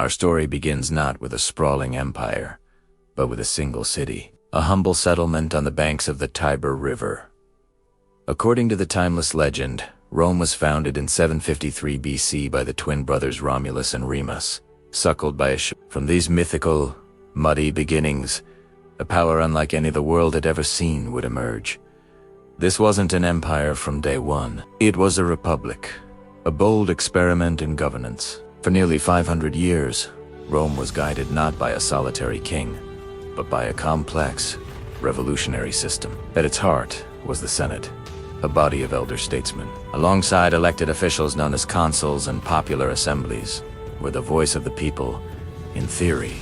Our story begins not with a sprawling empire, but with a single city, a humble settlement on the banks of the Tiber River. According to the timeless legend, Rome was founded in 753 BC by the twin brothers Romulus and Remus, suckled by a From these mythical, muddy beginnings, a power unlike any the world had ever seen would emerge. This wasn't an empire from day one. It was a republic, a bold experiment in governance. For nearly 500 years, Rome was guided not by a solitary king, but by a complex, revolutionary system. At its heart was the Senate, a body of elder statesmen, alongside elected officials known as consuls and popular assemblies, where the voice of the people, in theory,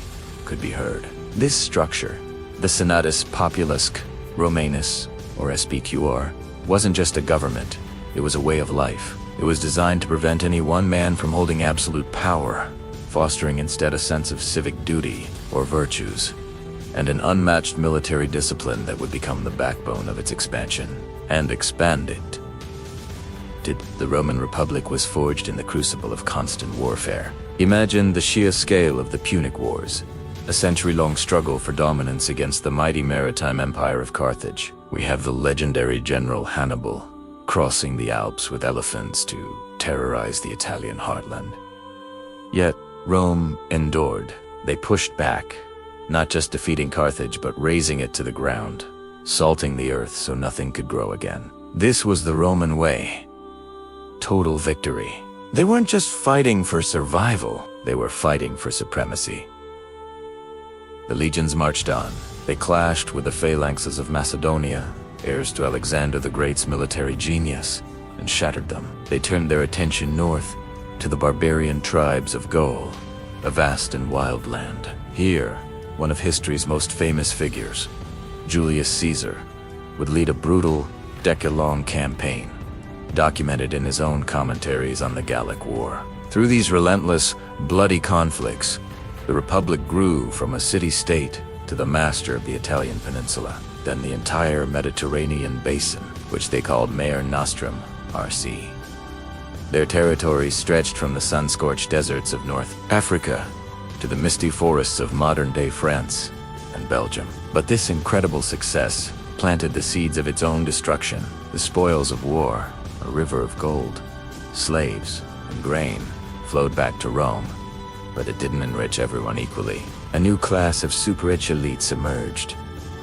could be heard. This structure, the Senatus Populusque Romanus, or SPQR, wasn't just a government, it was a way of life. It was designed to prevent any one man from holding absolute power, fostering instead a sense of civic duty or virtues, and an unmatched military discipline that would become the backbone of its expansion. And expand it. The Roman Republic was forged in the crucible of constant warfare. Imagine the sheer scale of the Punic Wars, a century-long struggle for dominance against the mighty maritime empire of Carthage. We have the legendary general Hannibal, crossing the Alps with elephants to terrorize the Italian heartland. Yet, Rome endured. They pushed back, not just defeating Carthage, but razing it to the ground, salting the earth so nothing could grow again. This was the Roman way. Total victory. They weren't just fighting for survival, they were fighting for supremacy. The legions marched on. They clashed with the phalanxes of Macedonia, heirs to Alexander the Great's military genius, and shattered them. They turned their attention north to the barbarian tribes of Gaul, a vast and wild land. Here, one of history's most famous figures, Julius Caesar, would lead a brutal, decade-long campaign, documented in his own commentaries on the Gallic War. Through these relentless, bloody conflicts, the Republic grew from a city-state to the master of the Italian peninsula, then the entire Mediterranean basin, which they called Mare Nostrum, RC. Their territories stretched from the sun-scorched deserts of North Africa to the misty forests of modern-day France and Belgium. But this incredible success planted the seeds of its own destruction. The spoils of war, a river of gold, slaves, and grain, flowed back to Rome, but it didn't enrich everyone equally. A new class of super-rich elites emerged,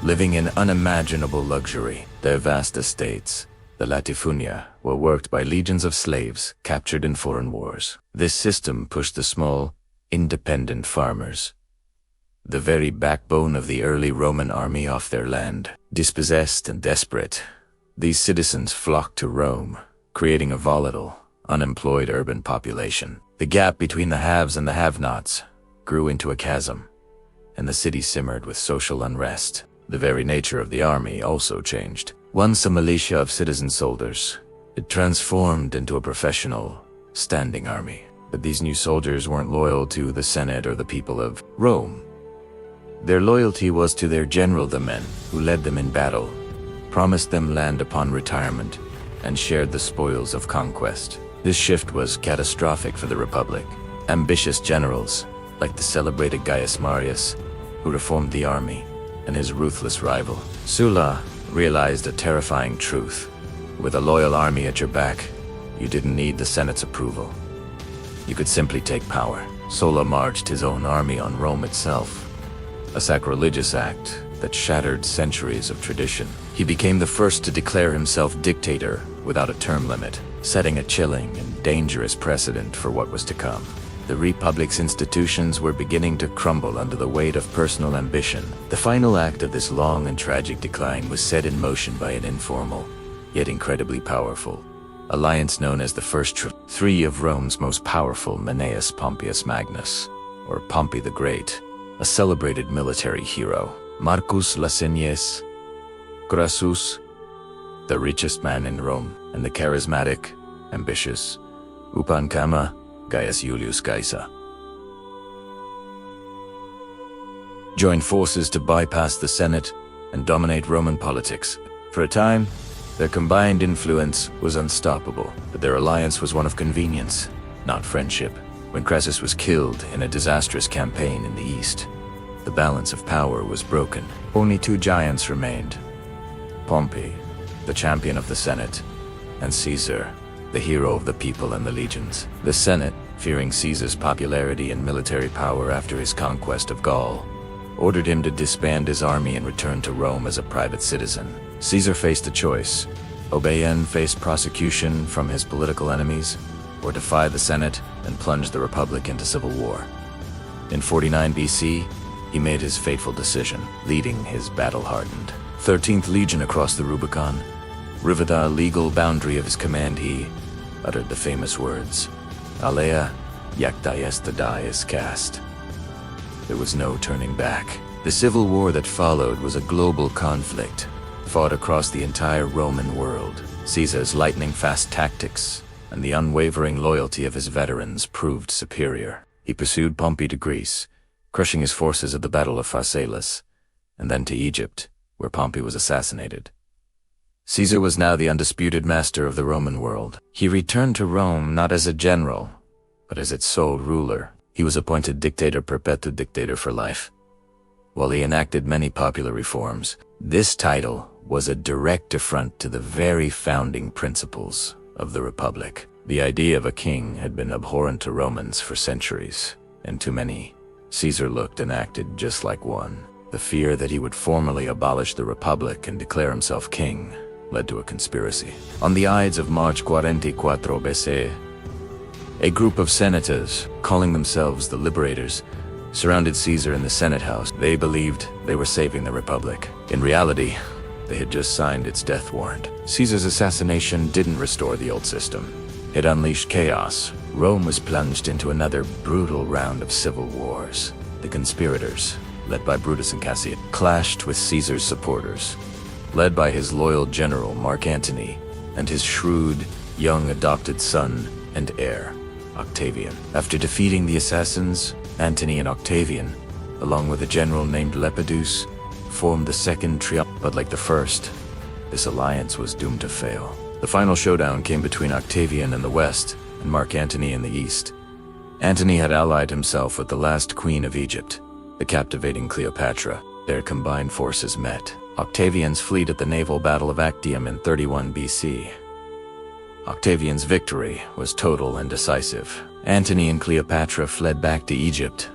living in unimaginable luxury. Their vast estates, the latifunia, were worked by legions of slaves captured in foreign wars. This system pushed the small, independent farmers, the very backbone of the early Roman army, off their land. Dispossessed and desperate, these citizens flocked to Rome, creating a volatile, unemployed urban population. The gap between the haves and the have-nots grew into a chasm, and the city simmered with social unrest. The very nature of the army also changed. Once a militia of citizen soldiers, it transformed into a professional, standing army. But these new soldiers weren't loyal to the Senate or the people of Rome. Their loyalty was to their general, the men who led them in battle, promised them land upon retirement, and shared the spoils of conquest. This shift was catastrophic for the Republic. Ambitious generals, like the celebrated Gaius Marius, who reformed the army, and his ruthless rival, Sulla, realized a terrifying truth. With a loyal army at your back, you didn't need the Senate's approval. You could simply take power. Sulla marched his own army on Rome itself, a sacrilegious act that shattered centuries of tradition. He became the first to declare himself dictator without a term limit, setting a chilling and dangerous precedent for what was to come. The Republic's institutions were beginning to crumble under the weight of personal ambition. The final act of this long and tragic decline was set in motion by an informal, yet incredibly powerful, alliance known as the First Three of Rome's most powerful: Menneus Pompeius Magnus, or Pompey the Great, a celebrated military hero; Marcus Licinius Crassus, the richest man in Rome; and the charismatic, ambitious Upankama Gaius Julius Caesar. Joined forces to bypass the Senate and dominate Roman politics. For a time, their combined influence was unstoppable, but their alliance was one of convenience, not friendship. When Crassus was killed in a disastrous campaign in the east, the balance of power was broken. Only two giants remained: Pompey, the champion of the Senate, and Caesar, the hero of the people and the legions. The Senate, fearing Caesar's popularity and military power after his conquest of Gaul, ordered him to disband his army and return to Rome as a private citizen. Caesar faced a choice: obey and face prosecution from his political enemies, or defy the Senate and plunge the Republic into civil war. In 49 BC, he made his fateful decision, leading his battle-hardened 13th Legion across the Rubicon. Within the legal boundary of his command, he uttered the famous words, "Alea jacta est cast." There was no turning back. The civil war that followed was a global conflict, fought across the entire Roman world. Caesar's lightning-fast tactics and the unwavering loyalty of his veterans proved superior. He pursued Pompey to Greece, crushing his forces at the Battle of Pharsalus, and then to Egypt, where Pompey was assassinated. Caesar was now the undisputed master of the Roman world. He returned to Rome not as a general, but as its sole ruler. He was appointed dictator perpetuus, dictator for life. While he enacted many popular reforms, this title was a direct affront to the very founding principles of the Republic. The idea of a king had been abhorrent to Romans for centuries, and to many, Caesar looked and acted just like one. The fear that he would formally abolish the Republic and declare himself king led to a conspiracy. On the Ides of March 44 BC, a group of senators, calling themselves the Liberators, surrounded Caesar in the Senate House. They believed they were saving the Republic. In reality, they had just signed its death warrant. Caesar's assassination didn't restore the old system. It unleashed chaos. Rome was plunged into another brutal round of civil wars. The conspirators, led by Brutus and Cassius, clashed with Caesar's supporters, led by his loyal general Mark Antony and his shrewd, young adopted son and heir, Octavian. After defeating the assassins, Antony and Octavian, along with a general named Lepidus, formed the second triumvirate. But like the first, this alliance was doomed to fail. The final showdown came between Octavian in the west and Mark Antony in the east. Antony had allied himself with the last queen of Egypt, the captivating Cleopatra. Their combined forces met Octavian's fleet at the naval battle of Actium in 31 BC. Octavian's victory was total and decisive. Antony and Cleopatra fled back to Egypt,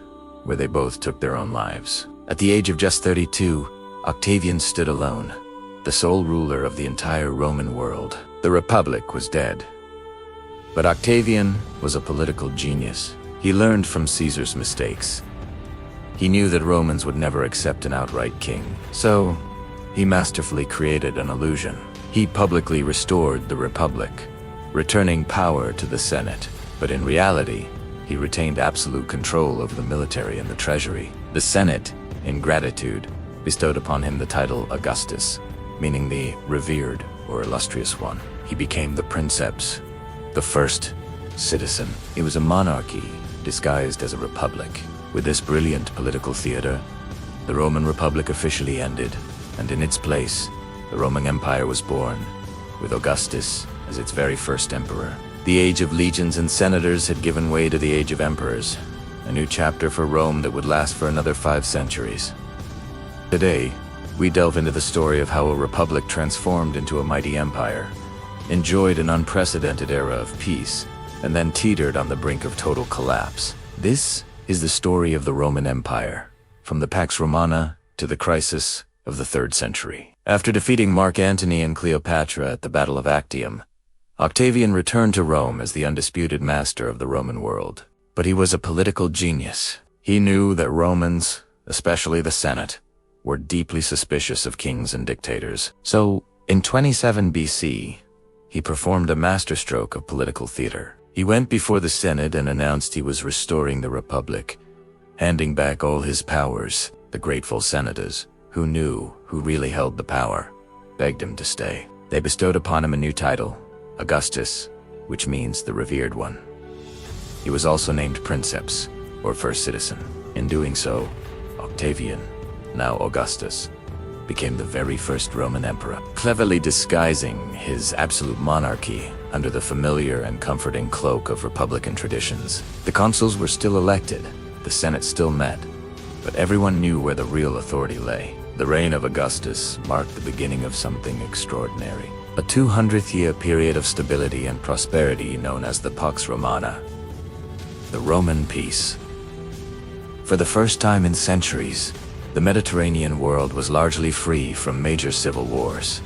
where they both took their own lives. At the age of just 32, Octavian stood alone, the sole ruler of the entire Roman world. The Republic was dead. But Octavian was a political genius. He learned from Caesar's mistakes. He knew that Romans would never accept an outright king, so he masterfully created an illusion. He publicly restored the Republic, returning power to the Senate. But in reality, he retained absolute control over the military and the treasury. The Senate, in gratitude, bestowed upon him the title Augustus, meaning the revered or illustrious one. He became the princeps, the first citizen. It was a monarchy disguised as a republic. With this brilliant political theater, the Roman Republic officially ended, and in its place, the Roman Empire was born, with Augustus as its very first emperor. The age of legions and senators had given way to the age of emperors, a new chapter for Rome that would last for another 5 centuries. Today, we delve into the story of how a republic transformed into a mighty empire, enjoyed an unprecedented era of peace, and then teetered on the brink of total collapse. This is the story of the Roman Empire, from the Pax Romana to the crisis of the 3rd century. After defeating Mark Antony and Cleopatra at the Battle of Actium, Octavian returned to Rome as the undisputed master of the Roman world. But he was a political genius. He knew that Romans, especially the Senate, were deeply suspicious of kings and dictators. So, in 27 BC, he performed a masterstroke of political theater. He went before the Senate and announced he was restoring the Republic, handing back all his powers. The grateful senators, who knew who really held the power, begged him to stay. They bestowed upon him a new title, Augustus, which means the revered one. He was also named princeps, or first citizen. In doing so, Octavian, now Augustus, became the very first Roman emperor. Cleverly disguising his absolute monarchy under the familiar and comforting cloak of republican traditions. The consuls were still elected, the Senate still met, but everyone knew where the real authority lay. The reign of Augustus marked the beginning of something extraordinary. A 200-year period of stability and prosperity known as the Pax Romana, the Roman peace. For the first time in centuries, the Mediterranean world was largely free from major civil wars.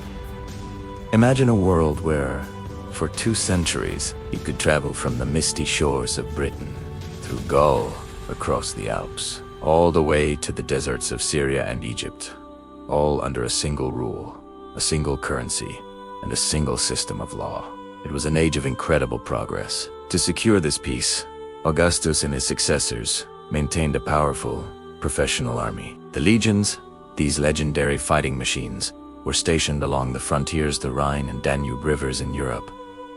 Imagine a world where, for 2 centuries, you could travel from the misty shores of Britain, through Gaul, across the Alps, all the way to the deserts of Syria and Egypt, all under a single rule, a single currency, and a single system of law. It was an age of incredible progress. To secure this peace, Augustus and his successors maintained a powerful, professional army. The legions, these legendary fighting machines, were stationed along the frontiers, the Rhine and Danube rivers in Europe,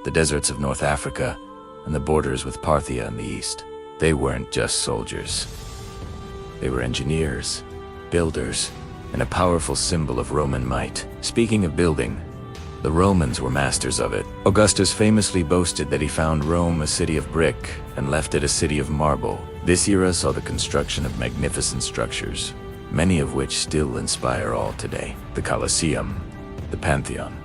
the deserts of North Africa, and the borders with Parthia in the east. They weren't just soldiers. They were engineers, builders, and a powerful symbol of Roman might. Speaking of building, the Romans were masters of it. Augustus famously boasted that he found Rome a city of brick and left it a city of marble. This era saw the construction of magnificent structures, many of which still inspire all today. The Colosseum, the Pantheon,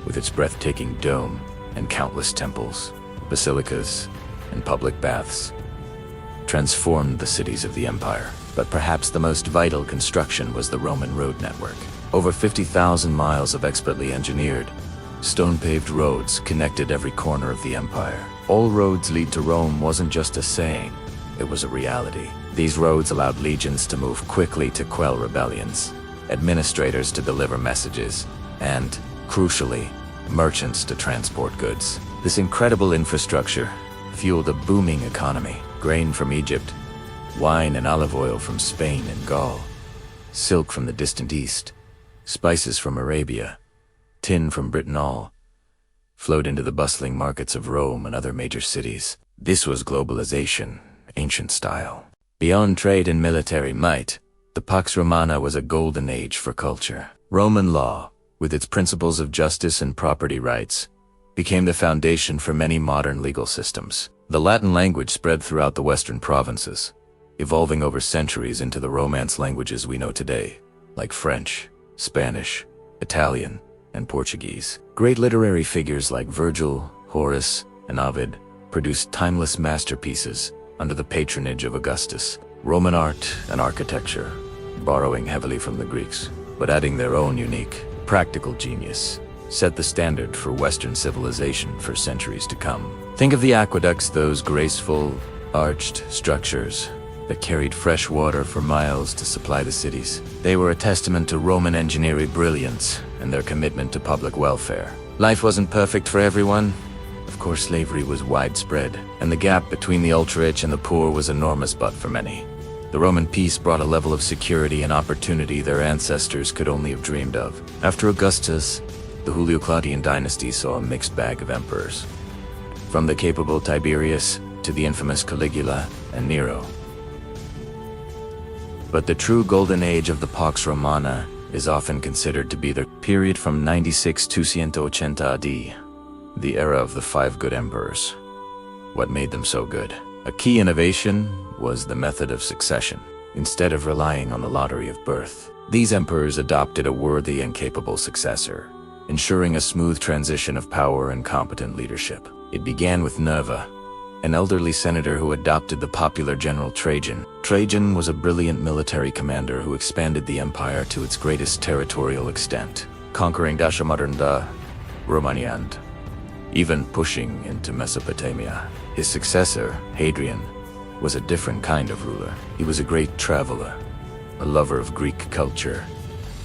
with its breathtaking dome and countless temples, basilicas, and public baths, transformed the cities of the empire. But perhaps the most vital construction was the Roman road network. Over 50,000 miles of expertly engineered, stone-paved roads connected every corner of the empire. All roads lead to Rome wasn't just a saying, it was a reality. These roads allowed legions to move quickly to quell rebellions, administrators to deliver messages, and, crucially, merchants to transport goods. This incredible infrastructure fueled a booming economy. Grain from Egypt, wine and olive oil from Spain and Gaul, silk from the distant east, spices from Arabia, tin from Britain, all flowed into the bustling markets of Rome and other major cities. This was globalization, ancient style. Beyond trade and military might, the Pax Romana was a golden age for culture. Roman law, with its principles of justice and property rights, became the foundation for many modern legal systems. The Latin language spread throughout the western provinces, evolving over centuries into the Romance languages we know today, like French, Spanish, Italian, and Portuguese. Great literary figures like Virgil, Horace, and Ovid produced timeless masterpieces under the patronage of Augustus. Roman art and architecture, borrowing heavily from the Greeks, but adding their own unique, practical genius, set the standard for Western civilization for centuries to come. Think of the aqueducts, those graceful, arched structures that carried fresh water for miles to supply the cities. They were a testament to Roman engineering brilliance and their commitment to public welfare. Life wasn't perfect for everyone. Of course, slavery was widespread, and the gap between the ultra-rich and the poor was enormous, but for many, the Roman peace brought a level of security and opportunity their ancestors could only have dreamed of. After Augustus, the Julio-Claudian dynasty saw a mixed bag of emperors, from the capable Tiberius to the infamous Caligula and Nero. But the true golden age of the Pax Romana is often considered to be the period from 96 to 180 AD, the era of the 5 good emperors. What made them so good? A key innovation was the method of succession. Instead of relying on the lottery of birth, these emperors adopted a worthy and capable successor, ensuring a smooth transition of power and competent leadership. It began with Nerva, an elderly senator who adopted the popular general Trajan. Trajan was a brilliant military commander who expanded the empire to its greatest territorial extent, conquering Dacia modern Romania and even pushing into Mesopotamia. His successor, Hadrian, was a different kind of ruler. He was a great traveler, a lover of Greek culture,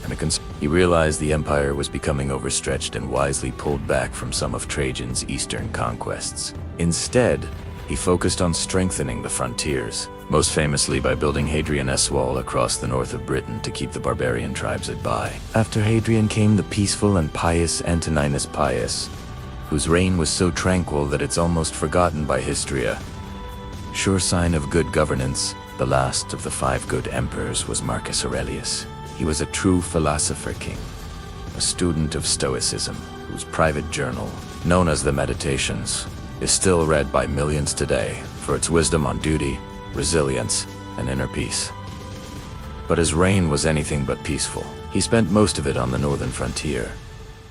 and he realized the empire was becoming overstretched and wisely pulled back from some of Trajan's eastern conquests. Instead, he focused on strengthening the frontiers, most famously by building Hadrian's Wall across the north of Britain to keep the barbarian tribes at bay. After Hadrian came the peaceful and pious Antoninus Pius, whose reign was so tranquil that it's almost forgotten by history. A sure sign of good governance, the last of the 5 good emperors was Marcus Aurelius. He was a true philosopher king, a student of Stoicism, whose private journal known as the Meditations, is still read by millions today for its wisdom on duty, resilience, and inner peace. But his reign was anything but peaceful. He spent most of it on the northern frontier,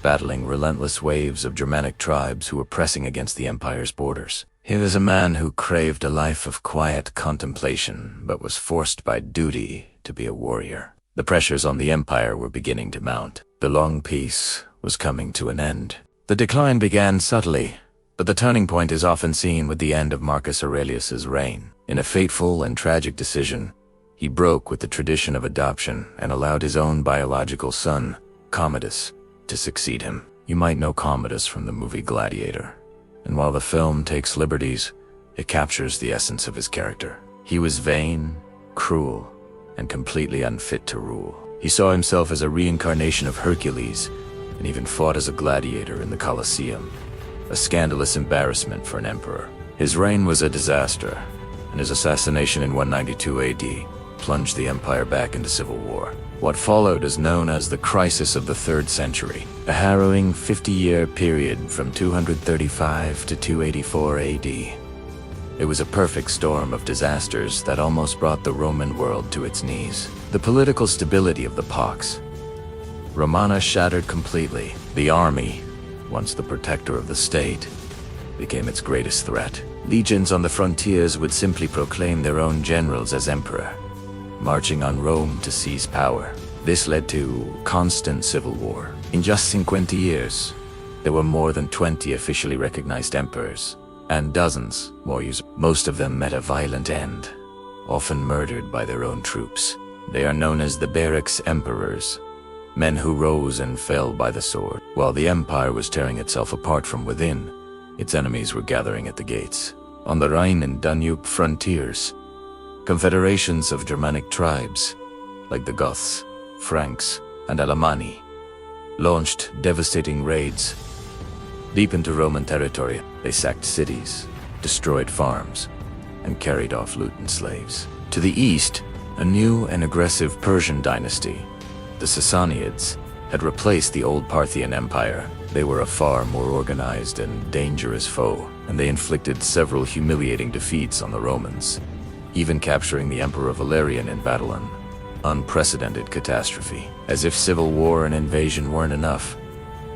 battling relentless waves of Germanic tribes who were pressing against the empire's borders. He was a man who craved a life of quiet contemplation, but was forced by duty to be a warrior. The pressures on the empire were beginning to mount. The long peace was coming to an end. The decline began subtly, but the turning point is often seen with the end of Marcus Aurelius's reign. In a fateful and tragic decision, he broke with the tradition of adoption and allowed his own biological son, Commodus, to succeed him. You might know Commodus from the movie Gladiator, and while the film takes liberties, it captures the essence of his character. He was vain, cruel, and completely unfit to rule. He saw himself as a reincarnation of Hercules, and even fought as a gladiator in the Colosseum, a scandalous embarrassment for an emperor. His reign was a disaster, and his assassination in 192 AD plunged the empire back into civil war. What followed is known as the Crisis of the 3rd Century, a harrowing 50-year period from 235 to 284 AD. It was a perfect storm of disasters that almost brought the Roman world to its knees. The political stability of the Pax Romana shattered completely. The army, once the protector of the state, became its greatest threat. Legions on the frontiers would simply proclaim their own generals as emperor, marching on Rome to seize power. This led to constant civil war. In just 50 years, there were more than 20 officially recognized emperors, and dozens more users. Most of them met a violent end, often murdered by their own troops. They are known as the barracks emperors, men who rose and fell by the sword. While the empire was tearing itself apart from within, its enemies were gathering at the gates. On the Rhine and Danube frontiers, confederations of Germanic tribes, like the Goths, Franks, and Alemanni, launched devastating raids deep into Roman territory. They sacked cities, destroyed farms, and carried off loot and slaves. To the east, a new and aggressive Persian dynasty, the Sassanids, had replaced the old Parthian Empire. They were a far more organized and dangerous foe, and they inflicted several humiliating defeats on the Romans, even capturing the Emperor Valerian in battle, an unprecedented catastrophe. As if civil war and invasion weren't enough,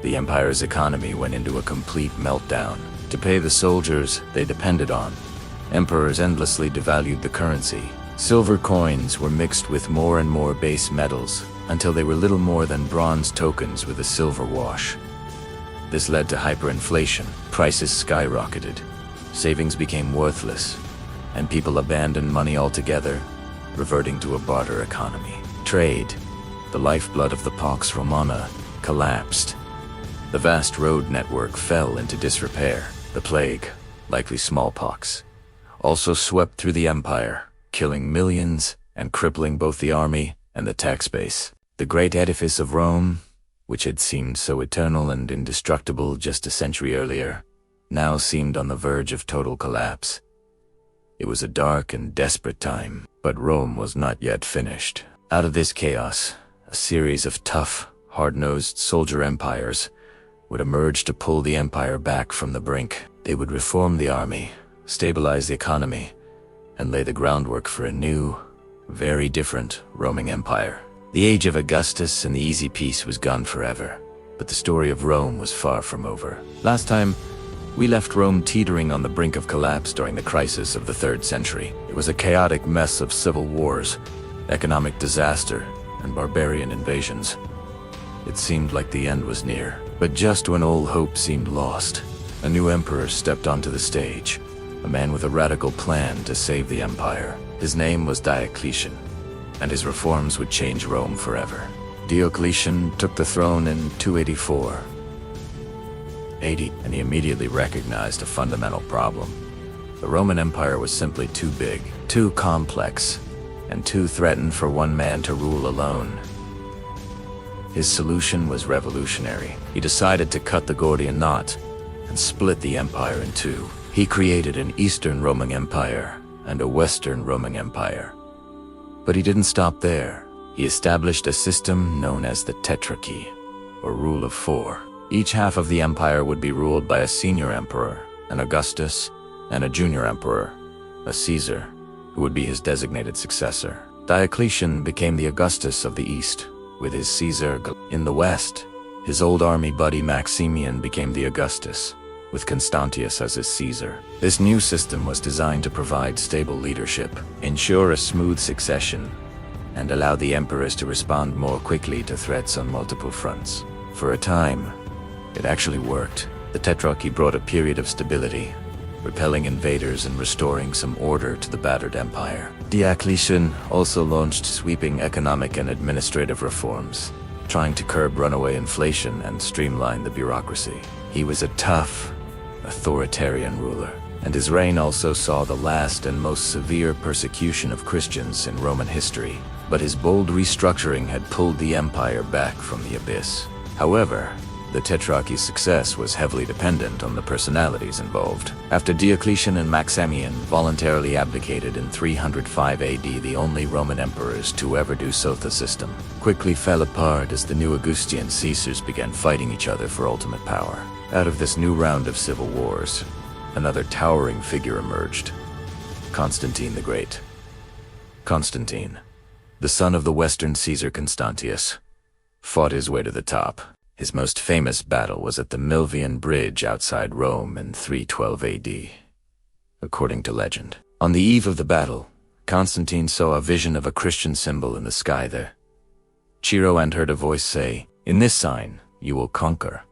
the empire's economy went into a complete meltdown. To pay the soldiers they depended on, emperors endlessly devalued the currency. Silver coins were mixed with more and more base metals until they were little more than bronze tokens with a silver wash. This led to hyperinflation. Prices skyrocketed, savings became worthless, and people abandoned money altogether, reverting to a barter economy. Trade, the lifeblood of the Pax Romana, collapsed. The vast road network fell into disrepair. The plague, likely smallpox, also swept through the empire, killing millions and crippling both the army and the tax base. The great edifice of Rome, which had seemed so eternal and indestructible just a century earlier, now seemed on the verge of total collapse. It was a dark and desperate time, but Rome was not yet finished. Out of this chaos, a series of tough, hard-nosed soldier empires would emerge to pull the empire back from the brink. They would reform the army, stabilize the economy, and lay the groundwork for a new, very different Roman Empire. The age of Augustus and the easy peace was gone forever, but the story of Rome was far from over. Last time, we left Rome teetering on the brink of collapse during the crisis of the 3rd century. It was a chaotic mess of civil wars, economic disaster, and barbarian invasions. It seemed like the end was near, but just when all hope seemed lost, a new emperor stepped onto the stage, a man with a radical plan to save the empire. His name was Diocletian, and his reforms would change Rome forever. Diocletian took the throne in 284 AD, and he immediately recognized a fundamental problem. The Roman Empire was simply too big, too complex, and too threatened for one man to rule alone. His solution was revolutionary. He decided to cut the Gordian knot and split the empire in two. He created an Eastern Roman Empire and a Western Roman Empire. But he didn't stop there. He established a system known as the Tetrarchy, or Rule of Four. Each half of the empire would be ruled by a senior emperor, an Augustus, and a junior emperor, a Caesar, who would be his designated successor. Diocletian became the Augustus of the East, with his Caesar in the West. His old army buddy Maximian became the Augustus, with Constantius as his Caesar. This new system was designed to provide stable leadership, ensure a smooth succession, and allow the emperors to respond more quickly to threats on multiple fronts. For a time, it actually worked. The Tetrarchy brought a period of stability, repelling invaders and restoring some order to the battered empire. Diocletian also launched sweeping economic and administrative reforms, trying to curb runaway inflation and streamline the bureaucracy. He was a tough, authoritarian ruler, and his reign also saw the last and most severe persecution of Christians in Roman history. But his bold restructuring had pulled the empire back from the abyss. However, the Tetrarchy's success was heavily dependent on the personalities involved. After Diocletian and Maximian voluntarily abdicated in 305 AD, the only Roman emperors to ever do so, the system quickly fell apart as the new Augustan Caesars began fighting each other for ultimate power. Out of this new round of civil wars, another towering figure emerged: Constantine the Great. Constantine, the son of the Western Caesar Constantius, fought his way to the top. His most famous battle was at the Milvian Bridge outside Rome in 312 AD, according to legend. On the eve of the battle, Constantine saw a vision of a Christian symbol in the sky there. Chiro and heard a voice say, "In this sign, you will conquer."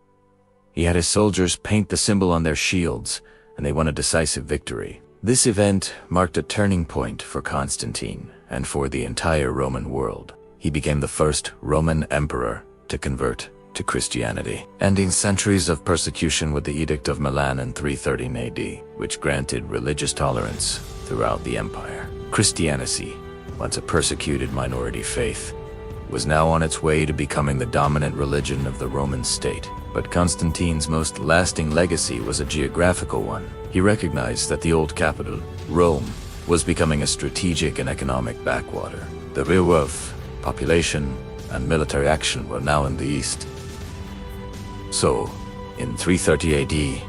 He had his soldiers paint the symbol on their shields, and they won a decisive victory. This event marked a turning point for Constantine and for the entire Roman world. He became the first Roman emperor to convert to Christianity, ending centuries of persecution with the Edict of Milan in 313 AD, which granted religious tolerance throughout the empire. Christianity, once a persecuted minority faith, was now on its way to becoming the dominant religion of the Roman state. But Constantine's most lasting legacy was a geographical one. He recognized that the old capital, Rome, was becoming a strategic and economic backwater. The real wealth, population, and military action were now in the east. So, in 330 AD,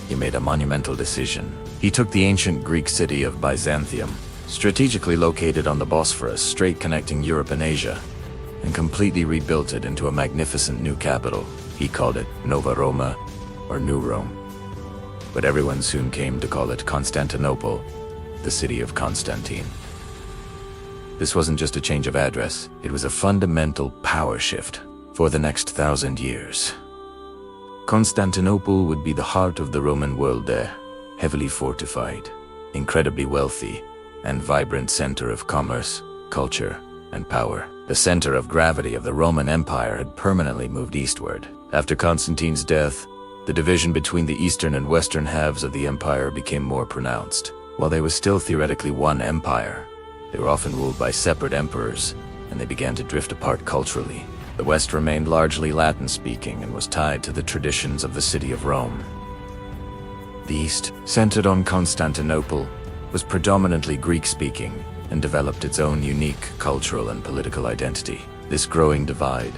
he made a monumental decision. He took the ancient Greek city of Byzantium, strategically located on the Bosphorus, straight connecting Europe and Asia, and completely rebuilt it into a magnificent new capital. He called it Nova Roma, or New Rome. But everyone soon came to call it Constantinople, the city of Constantine. This wasn't just a change of address, it was a fundamental power shift for the next 1,000 years. Constantinople would be the heart of the Roman world there, heavily fortified, incredibly wealthy, and vibrant center of commerce, culture, and power. The center of gravity of the Roman Empire had permanently moved eastward. After Constantine's death, the division between the eastern and western halves of the empire became more pronounced. While they were still theoretically one empire, they were often ruled by separate emperors, and they began to drift apart culturally. The West remained largely Latin-speaking and was tied to the traditions of the city of Rome. The East, centered on Constantinople, was predominantly Greek-speaking and developed its own unique cultural and political identity. This growing divide,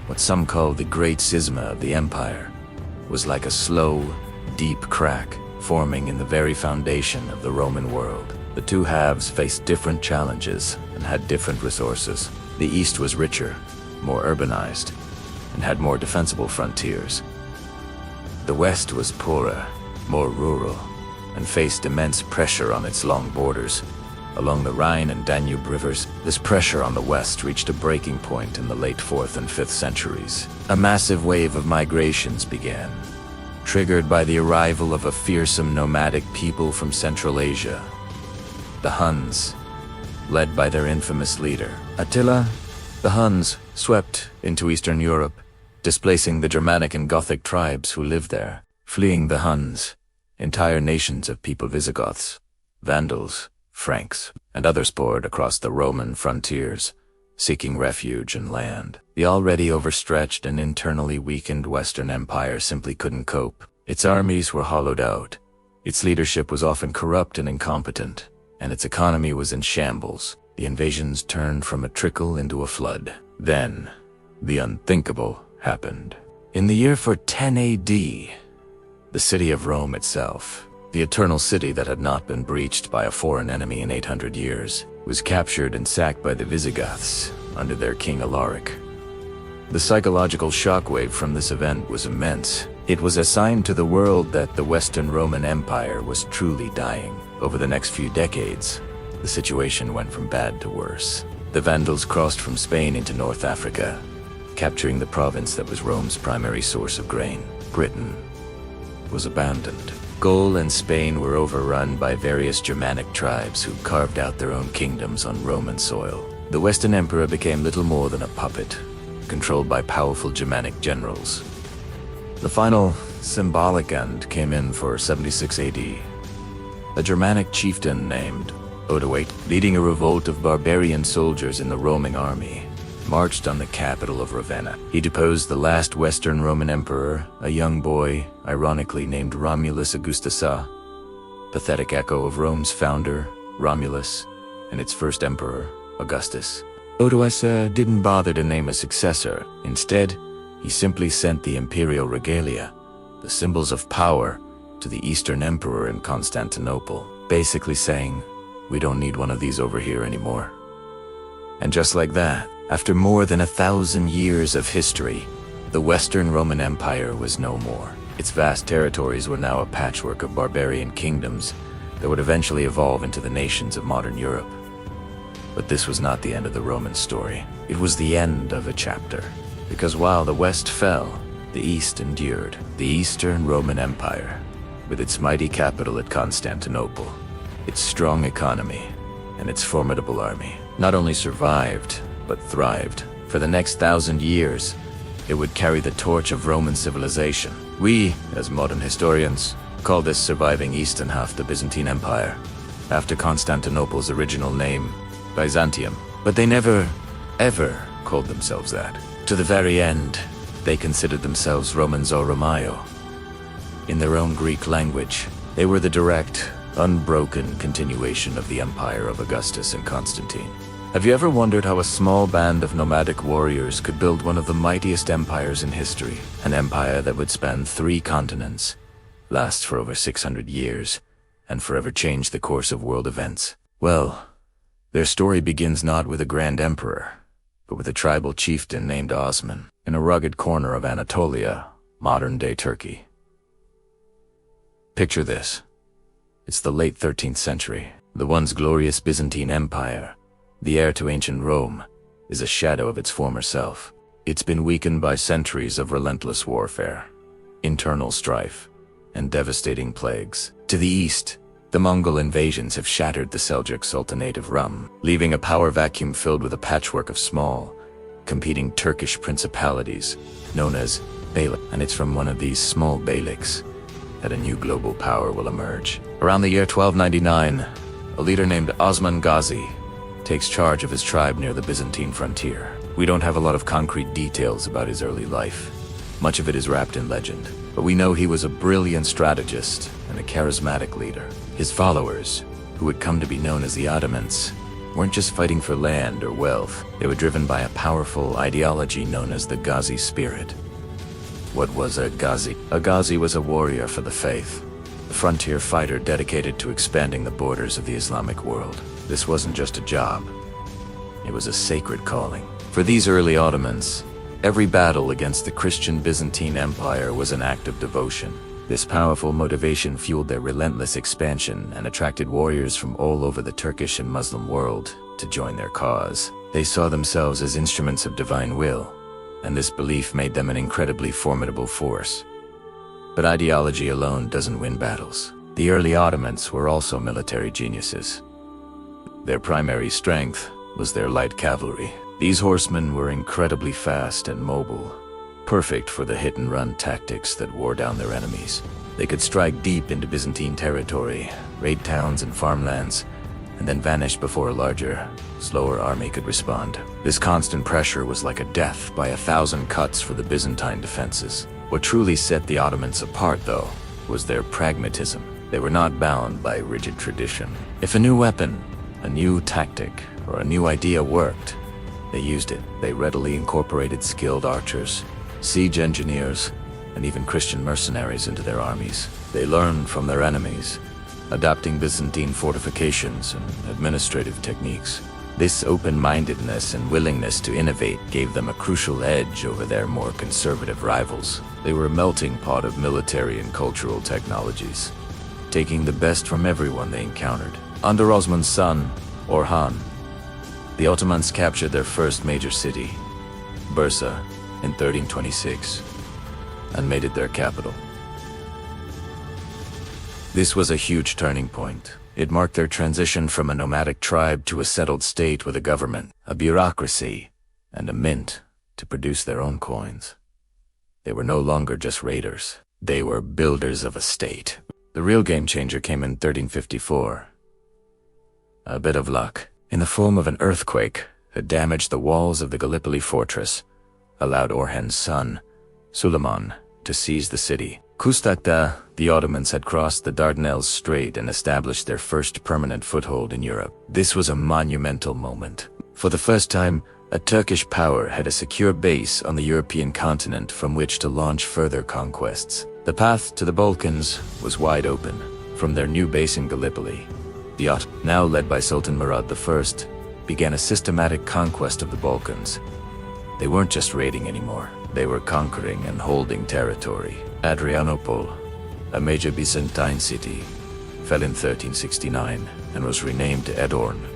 what some call the Great Schisma of the empire, was like a slow, deep crack forming in the very foundation of the Roman world. The two halves faced different challenges and had different resources. The East was richer, more urbanized, and had more defensible frontiers. The West was poorer, more rural, and faced immense pressure on its long borders. Along the Rhine and Danube rivers, this pressure on the West reached a breaking point in the late 4th and 5th centuries. A massive wave of migrations began, triggered by the arrival of a fearsome nomadic people from Central Asia, the Huns, led by their infamous leader, Attila. The Huns swept into Eastern Europe, displacing the Germanic and Gothic tribes who lived there. Fleeing the Huns, entire nations of people, Visigoths, Vandals, Franks, and others poured across the Roman frontiers, seeking refuge and land. The already overstretched and internally weakened Western Empire simply couldn't cope. Its armies were hollowed out, its leadership was often corrupt and incompetent, and its economy was in shambles. The invasions turned from a trickle into a flood. Then, the unthinkable happened. In the year 410 AD, the city of Rome itself, the eternal city that had not been breached by a foreign enemy in 800 years, was captured and sacked by the Visigoths under their king Alaric. The psychological shockwave from this event was immense. It was a sign to the world that the Western Roman Empire was truly dying. Over the next few decades, the situation went from bad to worse. The Vandals crossed from Spain into North Africa, capturing the province that was Rome's primary source of grain. Britain was abandoned. Gaul and Spain were overrun by various Germanic tribes who carved out their own kingdoms on Roman soil. The Western Emperor became little more than a puppet, controlled by powerful Germanic generals. The final symbolic end came in for 76 AD. A Germanic chieftain named Odoacer, leading a revolt of barbarian soldiers in the roaming army, marched on the capital of Ravenna. He deposed the last Western Roman emperor, a young boy, ironically named Romulus Augustus, pathetic echo of Rome's founder, Romulus, and its first emperor, Augustus. Odoacer didn't bother to name a successor. Instead, he simply sent the imperial regalia, the symbols of power, to the Eastern emperor in Constantinople, basically saying, "We don't need one of these over here anymore." And just like that, after more than 1,000 years of history, the Western Roman Empire was no more. Its vast territories were now a patchwork of barbarian kingdoms that would eventually evolve into the nations of modern Europe. But this was not the end of the Roman story. It was the end of a chapter. Because while the West fell, the East endured. The Eastern Roman Empire, with its mighty capital at Constantinople, its strong economy, and its formidable army, not only survived, but thrived. For the next 1,000 years, it would carry the torch of Roman civilization. We, as modern historians, call this surviving eastern half the Byzantine Empire, after Constantinople's original name, Byzantium. But they never, ever called themselves that. To the very end, they considered themselves Romans or Romaio. In their own Greek language, they were the direct, unbroken continuation of the empire of Augustus and Constantine. Have you ever wondered how a small band of nomadic warriors could build one of the mightiest empires in history? An empire that would span 3 continents, last for over 600 years, and forever change the course of world events? Well, their story begins not with a grand emperor, but with a tribal chieftain named Osman, in a rugged corner of Anatolia, modern-day Turkey. Picture this. It's the late 13th century. The once glorious Byzantine Empire, the heir to ancient Rome, is a shadow of its former self. It's been weakened by centuries of relentless warfare, internal strife, and devastating plagues. To the east, the Mongol invasions have shattered the Seljuk Sultanate of Rum, leaving a power vacuum filled with a patchwork of small, competing Turkish principalities, known as beylik. And it's from one of these small beyliks that a new global power will emerge. Around the year 1299, a leader named Osman Ghazi takes charge of his tribe near the Byzantine frontier. We don't have a lot of concrete details about his early life. Much of it is wrapped in legend, but we know he was a brilliant strategist and a charismatic leader. His followers, who would come to be known as the Ottomans, weren't just fighting for land or wealth. They were driven by a powerful ideology known as the Ghazi spirit. What was a Ghazi? A Ghazi was a warrior for the faith, a frontier fighter dedicated to expanding the borders of the Islamic world. This wasn't just a job. It was a sacred calling. For these early Ottomans, every battle against the Christian Byzantine Empire was an act of devotion. This powerful motivation fueled their relentless expansion and attracted warriors from all over the Turkish and Muslim world to join their cause. They saw themselves as instruments of divine will, and this belief made them an incredibly formidable force. But ideology alone doesn't win battles. The early Ottomans were also military geniuses. Their primary strength was their light cavalry. These horsemen were incredibly fast and mobile, perfect for the hit-and-run tactics that wore down their enemies. They could strike deep into Byzantine territory, raid towns and farmlands, and then vanish before a larger, slower army could respond. This constant pressure was like a death by 1,000 cuts for the Byzantine defenses. What truly set the Ottomans apart, though, was their pragmatism. They were not bound by rigid tradition. If a new weapon, a new tactic, or a new idea worked, they used it. They readily incorporated skilled archers, siege engineers, and even Christian mercenaries into their armies. They learned from their enemies, adopting Byzantine fortifications and administrative techniques. This open-mindedness and willingness to innovate gave them a crucial edge over their more conservative rivals. They were a melting pot of military and cultural technologies, taking the best from everyone they encountered. Under Osman's son, Orhan, the Ottomans captured their first major city, Bursa, in 1326, and made it their capital. This was a huge turning point. It marked their transition from a nomadic tribe to a settled state with a government, a bureaucracy, and a mint to produce their own coins. They were no longer just raiders. They were builders of a state. The real game changer came in 1354. A bit of luck, in the form of an earthquake that damaged the walls of the Gallipoli fortress, allowed Orhan's son, Suleiman, to seize the city. Kustaqta, the Ottomans had crossed the Dardanelles Strait and established their first permanent foothold in Europe. This was a monumental moment. For the first time, a Turkish power had a secure base on the European continent from which to launch further conquests. The path to the Balkans was wide open. From their new base in Gallipoli, the Ottomans, now led by Sultan Murad I, began a systematic conquest of the Balkans. They weren't just raiding anymore. They were conquering and holding territory. Adrianople, a major Byzantine city, fell in 1369 and was renamed to Edirne,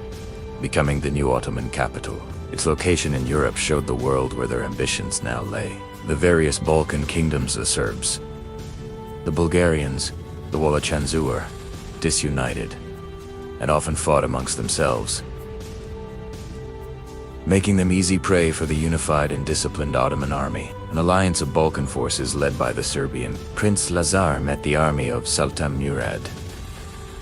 becoming the new Ottoman capital. Its location in Europe showed the world where their ambitions now lay. The various Balkan kingdoms, the Serbs, the Bulgarians, the Wallachanzu were disunited and often fought amongst themselves, making them easy prey for the unified and disciplined Ottoman army. An alliance of Balkan forces led by the Serbian Prince Lazar met the army of Sultan Murad.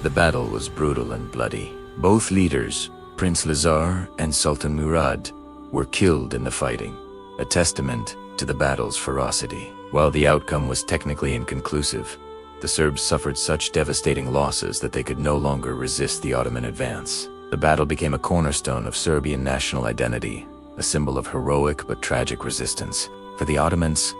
The battle was brutal and bloody. Both leaders, Prince Lazar and Sultan Murad, were killed in the fighting, a testament to the battle's ferocity. While the outcome was technically inconclusive, the Serbs suffered such devastating losses that they could no longer resist the Ottoman advance. The battle became a cornerstone of Serbian national identity, a symbol of heroic but tragic resistance. For the Ottomans,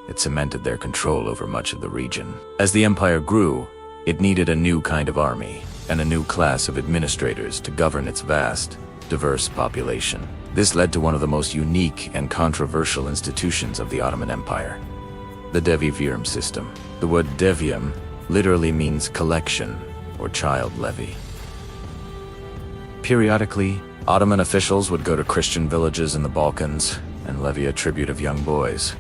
it cemented their control over much of the region. As the empire grew, it needed a new kind of army and a new class of administrators to govern its vast, diverse population. This led to one of the most unique and controversial institutions of the Ottoman Empire, the Devi-Virum system. The word devium literally means collection or child levy. Periodically, Ottoman officials would go to Christian villages in the Balkans and levy a tribute of young boys,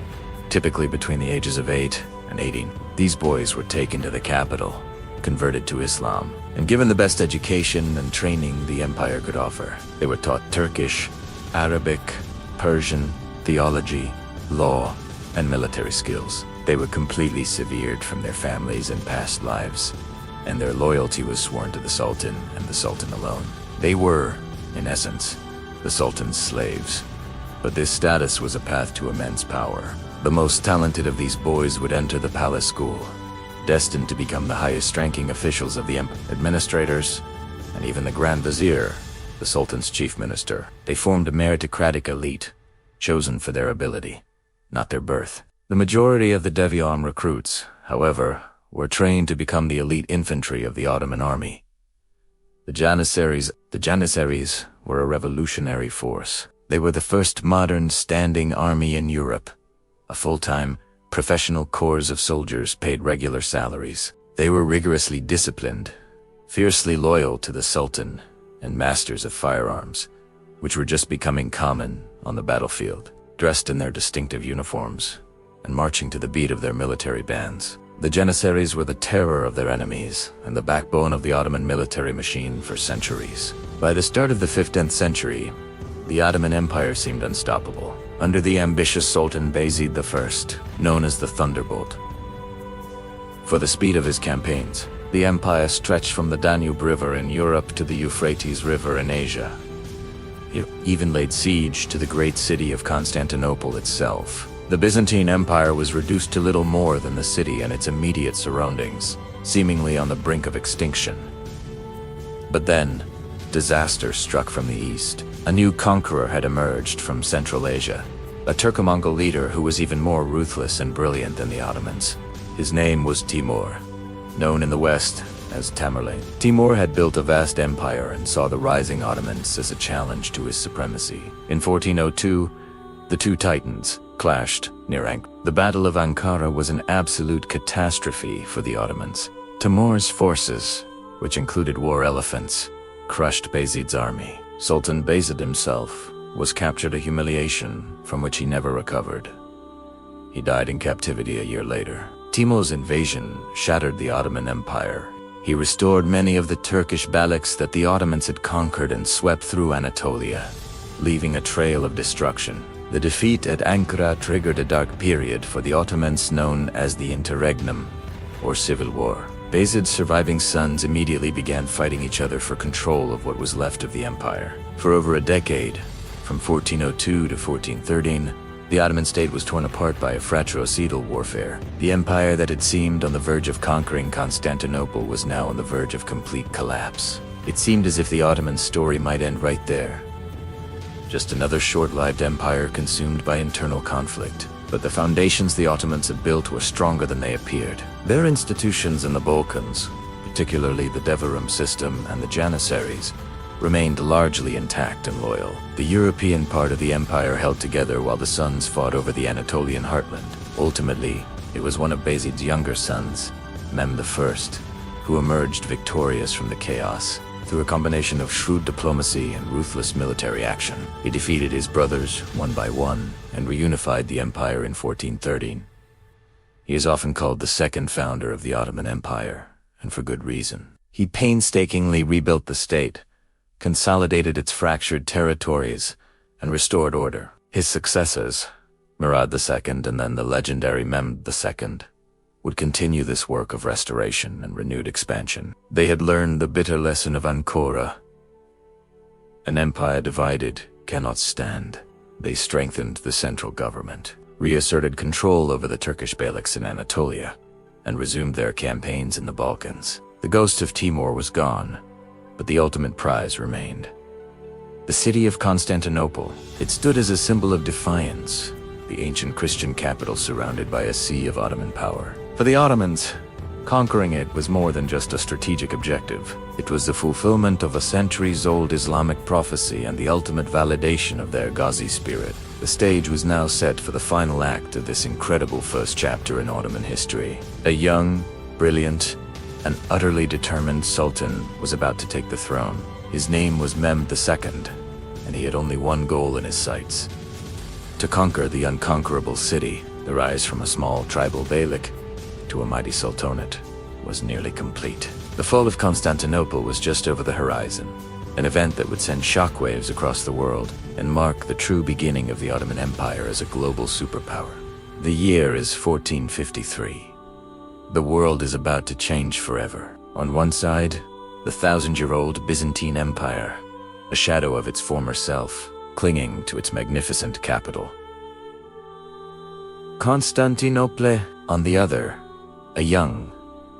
typically between the ages of 8 and 18. These boys were taken to the capital, converted to Islam, and given the best education and training the empire could offer. They were taught Turkish, Arabic, Persian, theology, law, and military skills. They were completely severed from their families and past lives, and their loyalty was sworn to the Sultan and the Sultan alone. They were, in essence, the Sultan's slaves. But this status was a path to immense power. The most talented of these boys would enter the palace school, destined to become the highest-ranking officials of the empire, administrators, and even the Grand Vizier, the Sultan's chief minister. They formed a meritocratic elite, chosen for their ability, not their birth. The majority of the Devium recruits, however, were trained to become the elite infantry of the Ottoman army. The Janissaries were a revolutionary force. They were the first modern standing army in Europe, a full-time, professional corps of soldiers paid regular salaries. They were rigorously disciplined, fiercely loyal to the Sultan, and masters of firearms, which were just becoming common on the battlefield. Dressed in their distinctive uniforms and marching to the beat of their military bands, the Janissaries were the terror of their enemies and the backbone of the Ottoman military machine for centuries. By the start of the 15th century, the Ottoman Empire seemed unstoppable. Under the ambitious Sultan Bayezid I, known as the Thunderbolt. For the speed of his campaigns, the empire stretched from the Danube River in Europe to the Euphrates River in Asia. It even laid siege to the great city of Constantinople itself. The Byzantine Empire was reduced to little more than the city and its immediate surroundings, seemingly on the brink of extinction. But then, disaster struck from the east. A new conqueror had emerged from Central Asia, a Turco-Mongol leader who was even more ruthless and brilliant than the Ottomans. His name was Timur, known in the West as Tamerlane. Timur had built a vast empire and saw the rising Ottomans as a challenge to his supremacy. In 1402, the two titans clashed near Ankara. The Battle of Ankara was an absolute catastrophe for the Ottomans. Timur's forces, which included war elephants, crushed Bayezid's army. Sultan Bayezid himself was captured, a humiliation from which he never recovered. He died in captivity a year later. Timur's invasion shattered the Ottoman Empire. He restored many of the Turkish beyliks that the Ottomans had conquered and swept through Anatolia, leaving a trail of destruction. The defeat at Ankara triggered a dark period for the Ottomans known as the Interregnum, or Civil War. Bayezid's surviving sons immediately began fighting each other for control of what was left of the empire. For over a decade, from 1402 to 1413, the Ottoman state was torn apart by a fratricidal warfare. The empire that had seemed on the verge of conquering Constantinople was now on the verge of complete collapse. It seemed as if the Ottoman story might end right there. Just another short-lived empire consumed by internal conflict. But the foundations the Ottomans had built were stronger than they appeared. Their institutions in the Balkans, particularly the Devarim system and the Janissaries, remained largely intact and loyal. The European part of the empire held together while the sons fought over the Anatolian heartland. Ultimately, it was one of Bayezid's younger sons, Mehmed I, who emerged victorious from the chaos. Through a combination of shrewd diplomacy and ruthless military action, he defeated his brothers one by one and reunified the empire in 1413. He is often called the second founder of the Ottoman Empire, and for good reason. He painstakingly rebuilt the state, consolidated its fractured territories, and restored order. His successors, Murad II and then the legendary Mehmed II, would continue this work of restoration and renewed expansion. They had learned the bitter lesson of Ankara. An empire divided cannot stand. They strengthened the central government, reasserted control over the Turkish beyliks in Anatolia, and resumed their campaigns in the Balkans. The ghost of Timur was gone, but the ultimate prize remained. The city of Constantinople. It stood as a symbol of defiance, the ancient Christian capital surrounded by a sea of Ottoman power. For the Ottomans, conquering it was more than just a strategic objective. It was the fulfillment of a centuries-old Islamic prophecy and the ultimate validation of their Ghazi spirit. The stage was now set for the final act of this incredible first chapter in Ottoman history. A young, brilliant, and utterly determined sultan was about to take the throne. His name was Mehmed II, and he had only one goal in his sights: to conquer the unconquerable city. The rise from a small tribal beylik to a mighty sultanate was nearly complete. The fall of Constantinople was just over the horizon, an event that would send shockwaves across the world and mark the true beginning of the Ottoman Empire as a global superpower. The year is 1453. The world is about to change forever. On one side, the 1,000-year-old Byzantine Empire, a shadow of its former self, clinging to its magnificent capital. Constantinople, on the other, a young,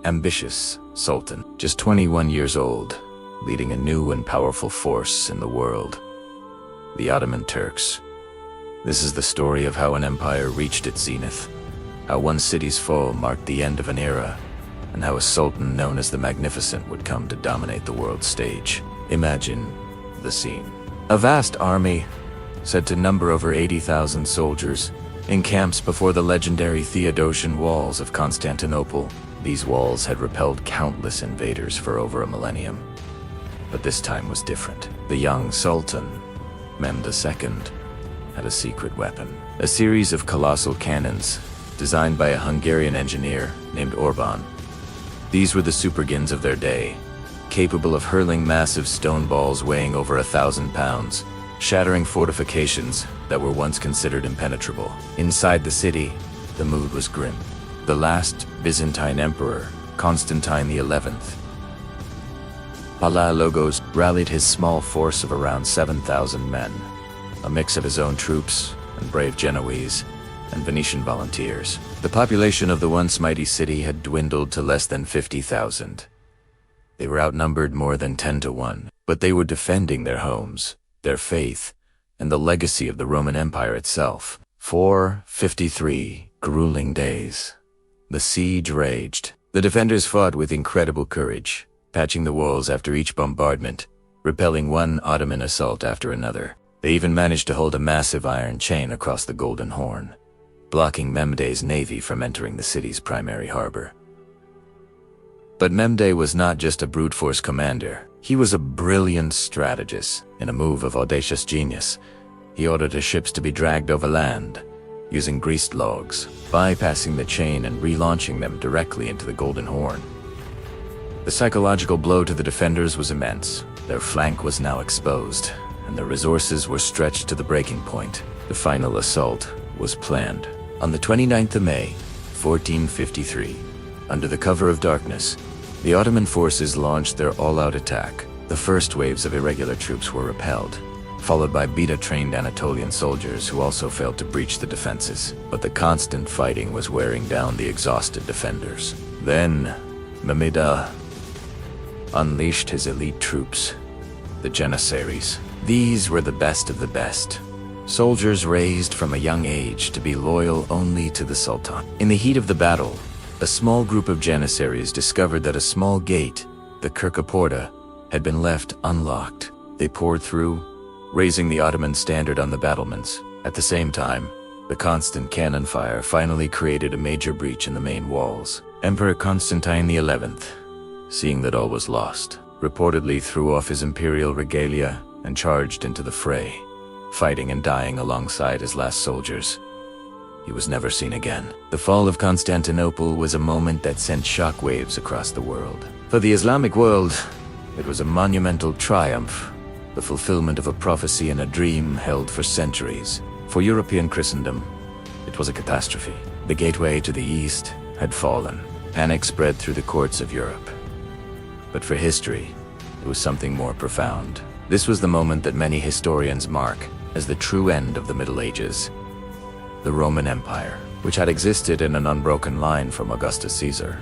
ambitious sultan, just 21 years old, leading a new and powerful force in the world: the Ottoman Turks. This is the story of how an empire reached its zenith, how one city's fall marked the end of an era, and how a sultan known as the Magnificent would come to dominate the world stage. Imagine the scene. A vast army, said to number over 80,000 soldiers, encamps before the legendary Theodosian walls of Constantinople. These walls had repelled countless invaders for over a millennium. But this time was different. The young sultan, Mehmed II, had a secret weapon. A series of colossal cannons, designed by a Hungarian engineer named Orban. These were the superguns of their day, capable of hurling massive stone balls weighing over 1,000 pounds, shattering fortifications that were once considered impenetrable. Inside the city, the mood was grim. The last Byzantine emperor, Constantine the 11th, Palaiologos, rallied his small force of around 7,000 men, a mix of his own troops and brave Genoese and Venetian volunteers. The population of the once mighty city had dwindled to less than 50,000. They were outnumbered more than 10 to 1, but they were defending their homes, their faith, and the legacy of the Roman Empire itself. 453 grueling days. The siege raged. The defenders fought with incredible courage, patching the walls after each bombardment, repelling one Ottoman assault after another. They even managed to hold a massive iron chain across the Golden Horn, blocking Mehmed's navy from entering the city's primary harbor. But Mehmed was not just a brute force commander. He was a brilliant strategist. In a move of audacious genius, he ordered his ships to be dragged over land, using greased logs, bypassing the chain and relaunching them directly into the Golden Horn. The psychological blow to the defenders was immense. Their flank was now exposed, and their resources were stretched to the breaking point. The final assault was planned. On the 29th of May, 1453, under the cover of darkness, the Ottoman forces launched their all-out attack. The first waves of irregular troops were repelled, followed by beta-trained Anatolian soldiers who also failed to breach the defenses. But the constant fighting was wearing down the exhausted defenders. Then, Mehmed unleashed his elite troops, the Janissaries. These were the best of the best. Soldiers raised from a young age to be loyal only to the Sultan. In the heat of the battle, a small group of Janissaries discovered that a small gate, the Kirkaporta, had been left unlocked. They poured through, raising the Ottoman standard on the battlements. At the same time, the constant cannon fire finally created a major breach in the main walls. Emperor Constantine XI, seeing that all was lost, reportedly threw off his imperial regalia and charged into the fray, fighting and dying alongside his last soldiers. He was never seen again. The fall of Constantinople was a moment that sent shockwaves across the world. For the Islamic world, it was a monumental triumph, the fulfillment of a prophecy and a dream held for centuries. For European Christendom, it was a catastrophe. The gateway to the east had fallen. Panic spread through the courts of Europe. But for history, it was something more profound. This was the moment that many historians mark as the true end of the Middle Ages. The Roman Empire, which had existed in an unbroken line from Augustus Caesar,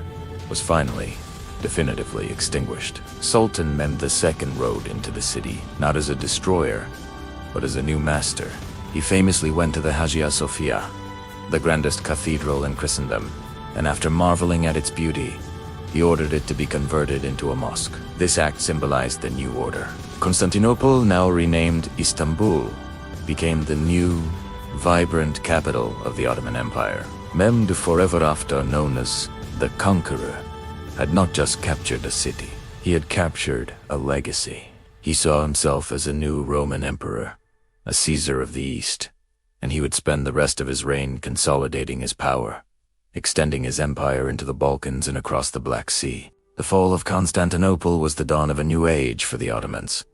was finally, definitively extinguished. Sultan Mehmed II rode into the city, not as a destroyer, but as a new master. He famously went to the Hagia Sophia, the grandest cathedral in Christendom, and after marveling at its beauty, he ordered it to be converted into a mosque. This act symbolized the new order. Constantinople, now renamed Istanbul, became the new, vibrant capital of the Ottoman Empire. Mehmed, forever after known as the Conqueror, had not just captured a city, he had captured a legacy. He saw himself as a new Roman emperor, a Caesar of the East, and he would spend the rest of his reign consolidating his power, extending his empire into the Balkans and across the Black Sea. The fall of Constantinople was the dawn of a new age for the Ottomans.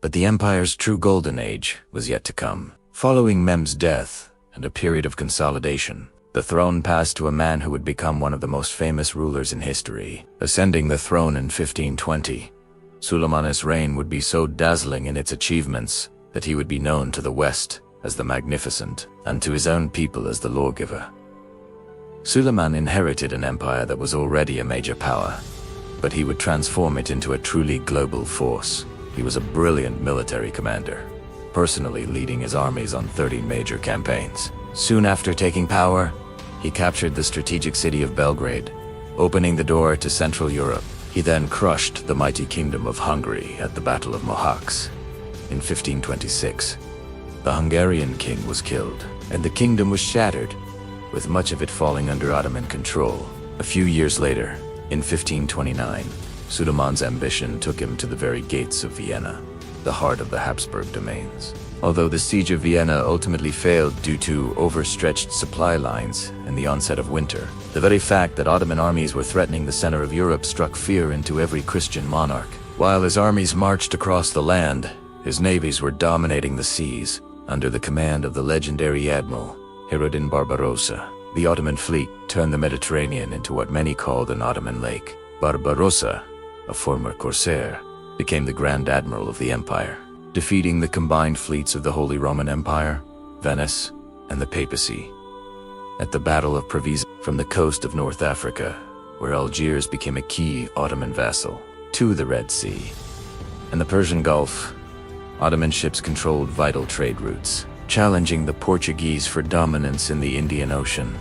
But the empire's true golden age was yet to come. Following Mehmed's death and a period of consolidation, the throne passed to a man who would become one of the most famous rulers in history. Ascending the throne in 1520, Suleiman's reign would be so dazzling in its achievements that he would be known to the West as the Magnificent and to his own people as the Lawgiver. Suleiman inherited an empire that was already a major power, but he would transform it into a truly global force. He was a brilliant military commander, personally leading his armies on 30 major campaigns. Soon after taking power, he captured the strategic city of Belgrade, opening the door to Central Europe. He then crushed the mighty kingdom of Hungary at the Battle of Mohacs. In 1526, the Hungarian king was killed, and the kingdom was shattered, with much of it falling under Ottoman control. A few years later, in 1529, Suleiman's ambition took him to the very gates of Vienna, the heart of the Habsburg domains. Although the siege of Vienna ultimately failed due to overstretched supply lines and the onset of winter, the very fact that Ottoman armies were threatening the center of Europe struck fear into every Christian monarch. While his armies marched across the land, his navies were dominating the seas under the command of the legendary admiral Harudin Barbarossa. The Ottoman fleet turned the Mediterranean into what many called an Ottoman lake. Barbarossa, a former corsair, became the Grand Admiral of the empire, defeating the combined fleets of the Holy Roman Empire, Venice, and the Papacy. At the Battle of Preveza, from the coast of North Africa, where Algiers became a key Ottoman vassal, to the Red Sea and the Persian Gulf, Ottoman ships controlled vital trade routes. challenging the Portuguese for dominance in the Indian Ocean.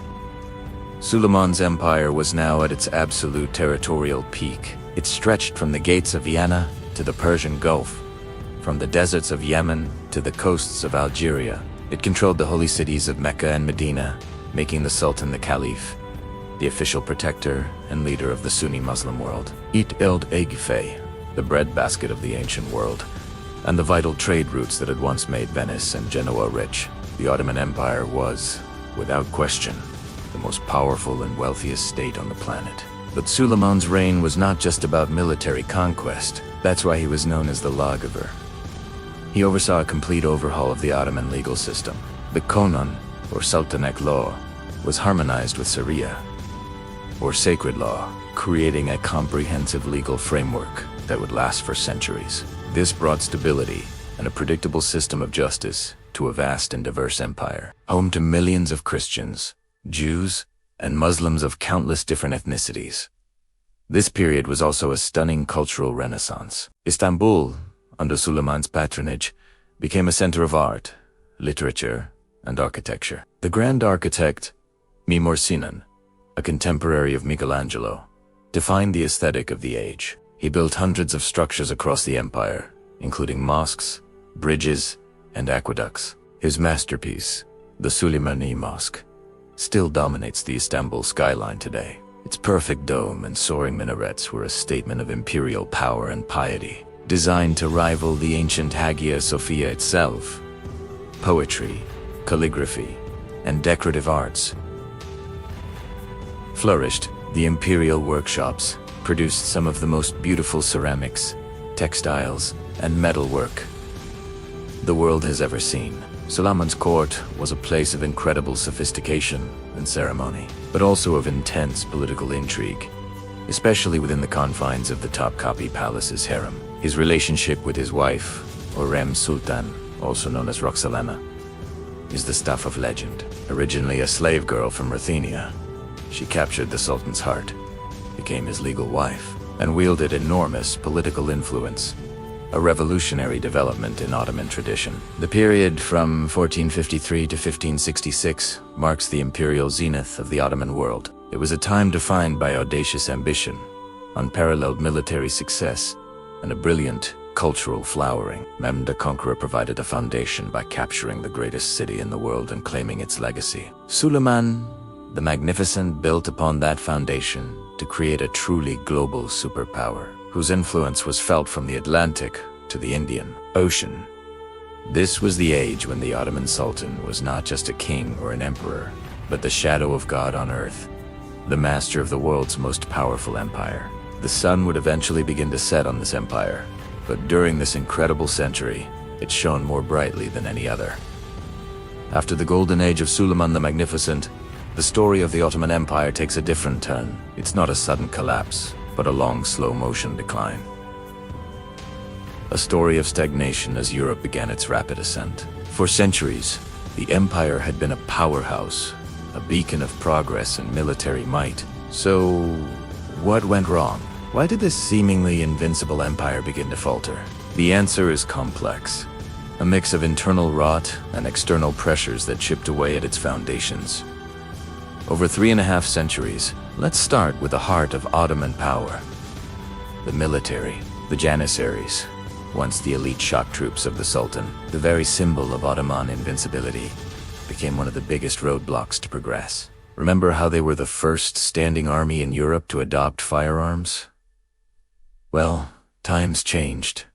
Suleiman's empire was now at its absolute territorial peak. It stretched from the gates of Vienna to the Persian Gulf, from the deserts of Yemen to the coasts of Algeria. It controlled the holy cities of Mecca and Medina, making the Sultan the Caliph, the official protector and leader of the Sunni Muslim world. It held Agife, the breadbasket of the ancient world, and the vital trade routes that had once made Venice and Genoa rich. The Ottoman Empire was, without question, the most powerful and wealthiest state on the planet. But Suleiman's reign was not just about military conquest. That's why he was known as the Lawgiver. He oversaw a complete overhaul of the Ottoman legal system. The Konon, or Sultanic law, was harmonized with Sharia, or sacred law, creating a comprehensive legal framework that would last for centuries. This brought stability and a predictable system of justice to a vast and diverse empire, home to millions of Christians, Jews, and Muslims of countless different ethnicities. This period was also a stunning cultural renaissance. Istanbul, under Suleiman's patronage, became a center of art, literature, and architecture. The grand architect, Mimar Sinan, a contemporary of Michelangelo, defined the aesthetic of the age. He built hundreds of structures across the empire, including mosques, bridges, and aqueducts. His masterpiece, the Süleymaniye Mosque, still dominates the Istanbul skyline today. Its perfect dome and soaring minarets were a statement of imperial power and piety, designed to rival the ancient Hagia Sophia itself. Poetry, calligraphy, and decorative arts flourished. The imperial workshops produced some of the most beautiful ceramics, textiles, and metalwork the world has ever seen. Suleiman's court was a place of incredible sophistication and ceremony, but also of intense political intrigue, especially within the confines of the Topkapi Palace's harem. His relationship with his wife, Hürrem Sultan, also known as Roxalana, is the stuff of legend. Originally a slave girl from Ruthenia, she captured the Sultan's heart, became his legal wife, and wielded enormous political influence, a revolutionary development in Ottoman tradition. The period from 1453 to 1566 marks the imperial zenith of the Ottoman world. It was a time defined by audacious ambition, unparalleled military success, and a brilliant cultural flowering. Mehmed the Conqueror provided a foundation by capturing the greatest city in the world and claiming its legacy. Suleiman the Magnificent built upon that foundation to create a truly global superpower, whose influence was felt from the Atlantic to the Indian Ocean. This was the age when the Ottoman Sultan was not just a king or an emperor, but the shadow of God on earth, the master of the world's most powerful empire. The sun would eventually begin to set on this empire, but during this incredible century, it shone more brightly than any other. After the golden age of Suleiman the Magnificent, the story of the Ottoman Empire takes a different turn. It's not a sudden collapse, but a long, slow-motion decline. A story of stagnation as Europe began its rapid ascent. For centuries, the empire had been a powerhouse, a beacon of progress and military might. So, what went wrong? Why did this seemingly invincible empire begin to falter? The answer is complex. A mix of internal rot and external pressures that chipped away at its foundations. Over 3.5 centuries, let's start with the heart of Ottoman power. The military, the Janissaries, once the elite shock troops of the Sultan, the very symbol of Ottoman invincibility, became one of the biggest roadblocks to progress. Remember how they were the first standing army in Europe to adopt firearms? Well, times changed,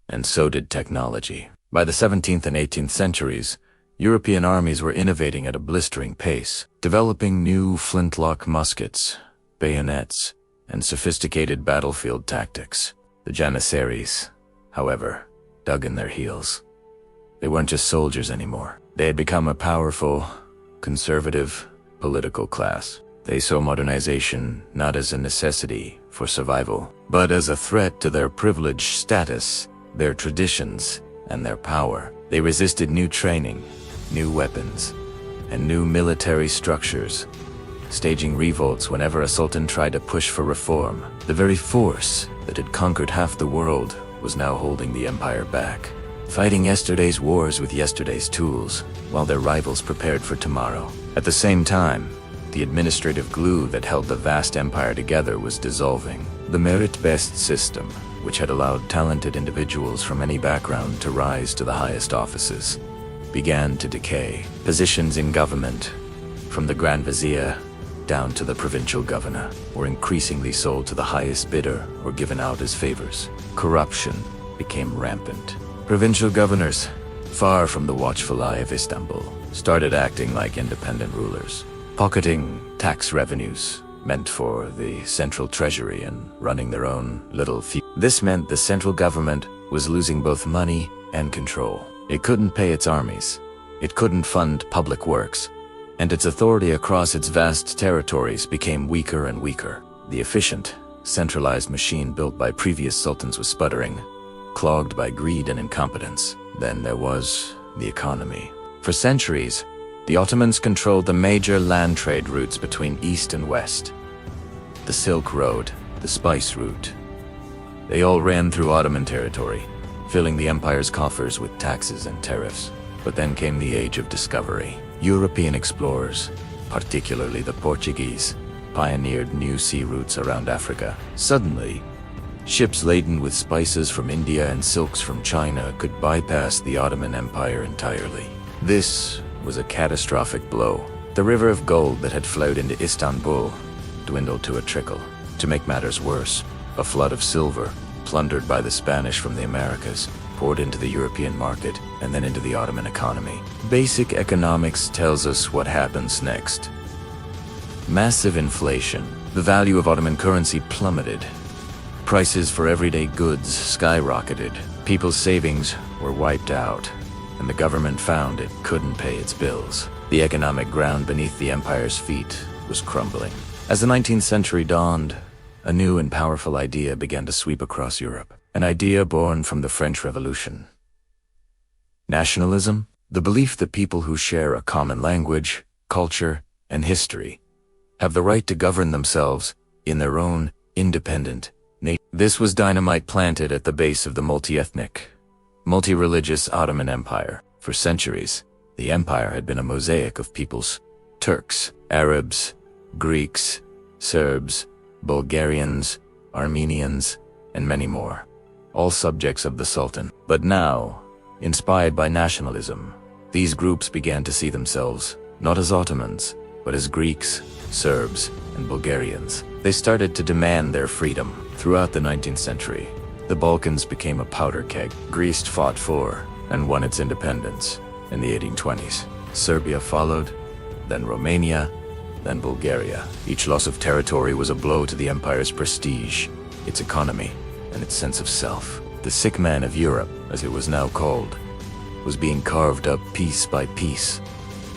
and so did technology. By the 17th and 18th centuries, European armies were innovating at a blistering pace, developing new flintlock muskets, bayonets, and sophisticated battlefield tactics. The Janissaries, however, dug in their heels. They weren't just soldiers anymore. They had become a powerful, conservative, political class. They saw modernization not as a necessity for survival, but as a threat to their privileged status, their traditions, and their power. They resisted new training, new weapons, and new military structures, staging revolts whenever a sultan tried to push for reform. The very force that had conquered half the world was now holding the empire back. fighting yesterday's wars with yesterday's tools, while their rivals prepared for tomorrow. At the same time, the administrative glue that held the vast empire together was dissolving. The merit-based system, which had allowed talented individuals from any background to rise to the highest offices, began to decay. Positions in government, from the Grand Vizier down to the provincial governor, were increasingly sold to the highest bidder or given out as favors. Corruption became rampant. Provincial governors, far from the watchful eye of Istanbul, started acting like independent rulers, pocketing tax revenues meant for the central treasury and running their own little feud. This meant the central government was losing both money and control. It couldn't pay its armies, it couldn't fund public works, and its authority across its vast territories became weaker and weaker. The efficient, centralized machine built by previous sultans was sputtering, clogged by greed and incompetence. Then there was the economy. For centuries, the Ottomans controlled the major land trade routes between East and West. The Silk Road, the Spice Route. They all ran through Ottoman territory, filling the empire's coffers with taxes and tariffs. But then came the age of discovery. European explorers, particularly the Portuguese, pioneered new sea routes around Africa. Suddenly, ships laden with spices from India and silks from China could bypass the Ottoman Empire entirely. This was a catastrophic blow. The river of gold that had flowed into Istanbul dwindled to a trickle. To make matters worse, a flood of silver, plundered by the Spanish from the Americas, poured into the European market and then into the Ottoman economy. Basic economics tells us what happens next. Massive inflation. The value of Ottoman currency plummeted. Prices for everyday goods skyrocketed. People's savings were wiped out, and the government found it couldn't pay its bills. The economic ground beneath the empire's feet was crumbling. As the 19th century dawned, a new and powerful idea began to sweep across Europe. An idea born from the French Revolution. Nationalism, the belief that people who share a common language, culture, and history have the right to govern themselves in their own independent nation. This was dynamite planted at the base of the multi-ethnic, multi-religious Ottoman Empire. For centuries, the empire had been a mosaic of peoples: Turks, Arabs, Greeks, Serbs, Bulgarians, Armenians, and many more, all subjects of the Sultan. But now, inspired by nationalism, these groups began to see themselves not as Ottomans, but as Greeks, Serbs, and Bulgarians. They started to demand their freedom. Throughout the 19th century, the Balkans became a powder keg. Greece fought for and won its independence in the 1820s. Serbia followed, then Romania, then Bulgaria. Each loss of territory was a blow to the empire's prestige, its economy, and its sense of self. The sick man of Europe, as it was now called, was being carved up piece by piece,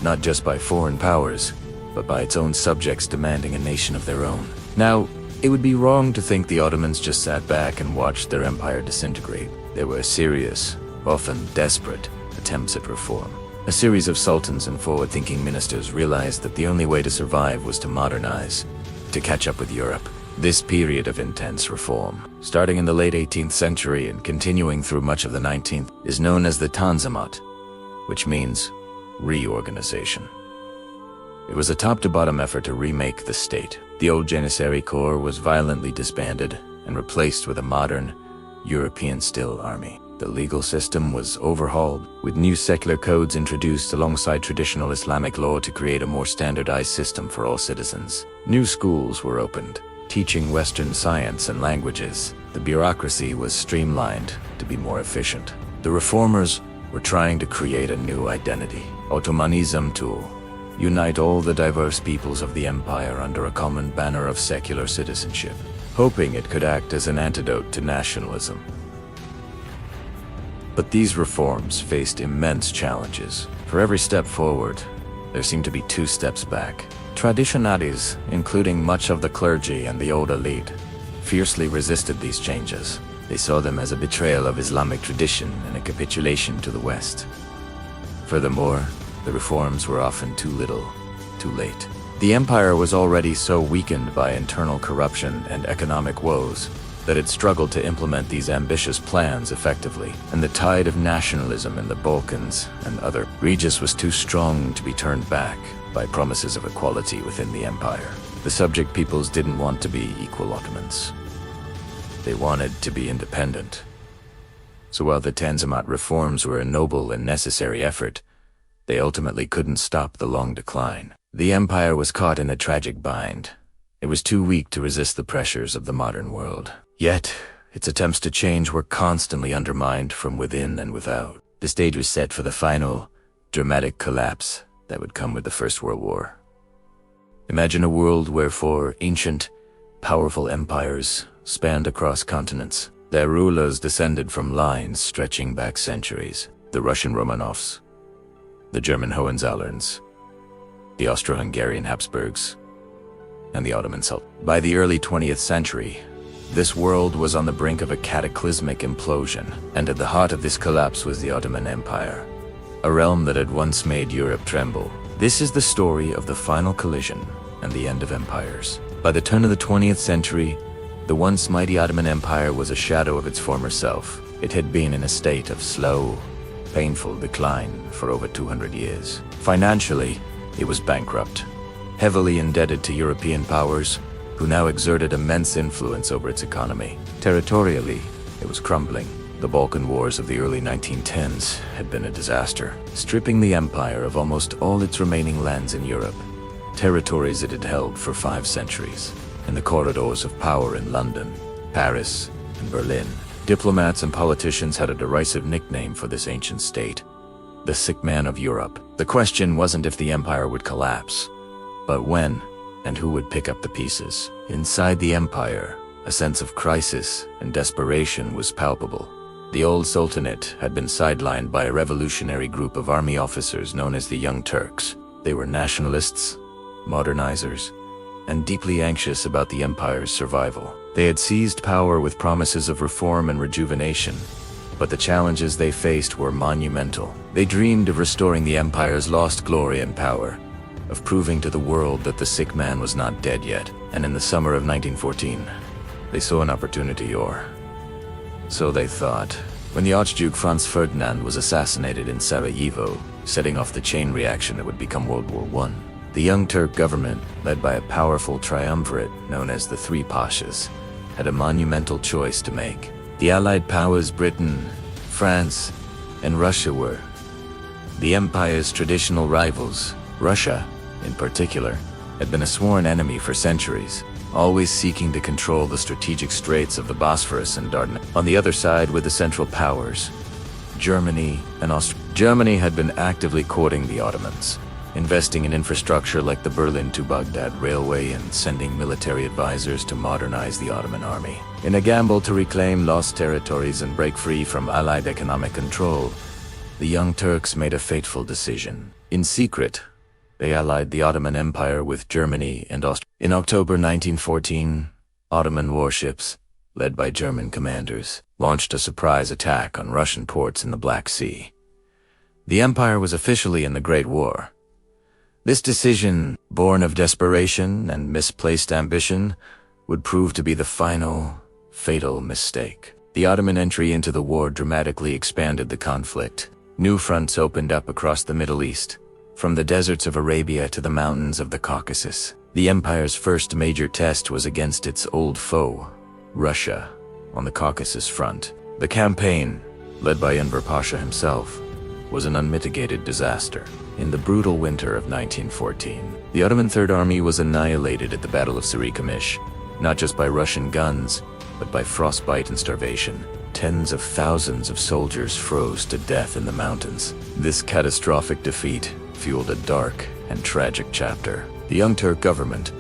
not just by foreign powers, but by its own subjects demanding a nation of their own. Now, it would be wrong to think the Ottomans just sat back and watched their empire disintegrate. There were serious, often desperate, attempts at reform. A series of sultans and forward-thinking ministers realized that the only way to survive was to modernize, to catch up with Europe. This period of intense reform, starting in the late 18th century and continuing through much of the 19th, is known as the Tanzimat, which means reorganization. It was a top-to-bottom effort to remake the state. The old Janissary Corps was violently disbanded and replaced with a modern, European-style army. The legal system was overhauled, with new secular codes introduced alongside traditional Islamic law to create a more standardized system for all citizens. New schools were opened, teaching Western science and languages. The bureaucracy was streamlined to be more efficient. The reformers were trying to create a new identity, Ottomanism, to unite all the diverse peoples of the empire under a common banner of secular citizenship, hoping it could act as an antidote to nationalism. But these reforms faced immense challenges. For every step forward, there seemed to be two steps back. Traditionaries, including much of the clergy and the old elite, fiercely resisted these changes. They saw them as a betrayal of Islamic tradition and a capitulation to the West. Furthermore, the reforms were often too little, too late. The empire was already so weakened by internal corruption and economic woes that it struggled to implement these ambitious plans effectively, and the tide of nationalism in the Balkans and other regions was too strong to be turned back by promises of equality within the empire. The subject peoples didn't want to be equal Ottomans. They wanted to be independent. So while the Tanzimat reforms were a noble and necessary effort, they ultimately couldn't stop the long decline. The empire was caught in a tragic bind. It was too weak to resist the pressures of the modern world. Yet, its attempts to change were constantly undermined from within and without. The stage was set for the final, dramatic collapse that would come with the First World War. Imagine a world where four ancient, powerful empires spanned across continents. Their rulers descended from lines stretching back centuries. The Russian Romanovs, the German Hohenzollerns, the Austro-Hungarian Habsburgs, and the Ottoman Sultan. By the early 20th century, this world was on the brink of a cataclysmic implosion, and at the heart of this collapse was the Ottoman Empire, a realm that had once made Europe tremble. This is the story of the final collision and the end of empires. By the turn of the 20th century, the once mighty Ottoman Empire was a shadow of its former self. It had been in a state of slow, painful decline for over 200 years. Financially, it was bankrupt, heavily indebted to European powers, who now exerted immense influence over its economy. Territorially, it was crumbling. The Balkan Wars of the early 1910s had been a disaster, stripping the empire of almost all its remaining lands in Europe, territories it had held for 5 centuries. In the corridors of power in London, Paris, and Berlin, diplomats and politicians had a derisive nickname for this ancient state: the sick man of Europe. The question wasn't if the empire would collapse, but when and who would pick up the pieces. Inside the empire, a sense of crisis and desperation was palpable. The old Sultanate had been sidelined by a revolutionary group of army officers known as the Young Turks. They were nationalists, modernizers, and deeply anxious about the empire's survival. They had seized power with promises of reform and rejuvenation, but the challenges they faced were monumental. They dreamed of restoring the empire's lost glory and power, of proving to the world that the sick man was not dead yet. And in the summer of 1914, they saw an opportunity, or so they thought, when the Archduke Franz Ferdinand was assassinated in Sarajevo, setting off the chain reaction that would become World War I. The Young Turk government, led by a powerful triumvirate known as the Three Pashas, had a monumental choice to make. The Allied powers Britain, France, and Russia were the empire's traditional rivals. Russia, in particular, had been a sworn enemy for centuries, always seeking to control the strategic straits of the Bosphorus and Dardanelles. On the other side were the Central Powers, Germany and Austria. Germany had been actively courting the Ottomans, investing in infrastructure like the Berlin to Baghdad railway and sending military advisors to modernize the Ottoman army. In a gamble to reclaim lost territories and break free from Allied economic control, the Young Turks made a fateful decision. In secret, they allied the Ottoman Empire with Germany and Austria. In October 1914, Ottoman warships, led by German commanders, launched a surprise attack on Russian ports in the Black Sea. The empire was officially in the Great War. This decision, born of desperation and misplaced ambition, would prove to be the final, fatal mistake. The Ottoman entry into the war dramatically expanded the conflict. New fronts opened up across the Middle East, from the deserts of Arabia to the mountains of the Caucasus. The empire's first major test was against its old foe, Russia, on the Caucasus front. The campaign, led by Enver Pasha himself, was an unmitigated disaster. In the brutal winter of 1914, the Ottoman Third Army was annihilated at the Battle of Sarikamish, not just by Russian guns, but by frostbite and starvation. Tens of thousands of soldiers froze to death in the mountains. This catastrophic defeat fueled a dark and tragic chapter. The Young Turk government,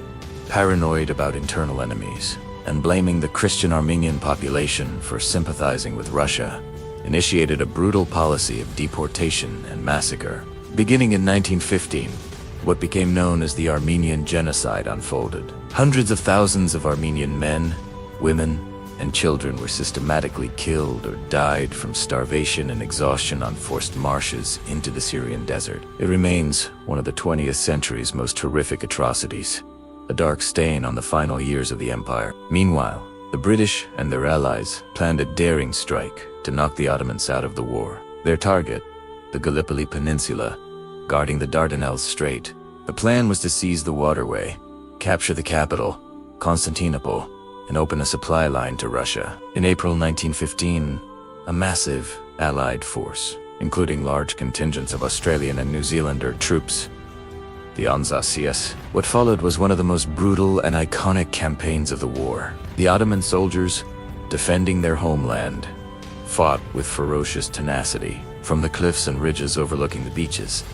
paranoid about internal enemies, and blaming the Christian Armenian population for sympathizing with Russia, initiated a brutal policy of deportation and massacre. Beginning in 1915, what became known as the Armenian Genocide unfolded. Hundreds of thousands of Armenian men, women, and children were systematically killed or died from starvation and exhaustion on forced marches into the Syrian desert. It remains one of the 20th century's most horrific atrocities, a dark stain on the final years of the empire. Meanwhile, The British and their allies planned a daring strike to knock the Ottomans out of the war. Their target, the Gallipoli Peninsula, guarding the Dardanelles Strait. The plan was to seize the waterway, capture the capital, Constantinople, and open a supply line to Russia. In April 1915, a massive Allied force, including large contingents of Australian and New Zealander troops, the Anzasias. What followed was one of the most brutal and iconic campaigns of the war. The Ottoman soldiers, defending their homeland, fought with ferocious tenacity. From the cliffs and ridges overlooking the beaches,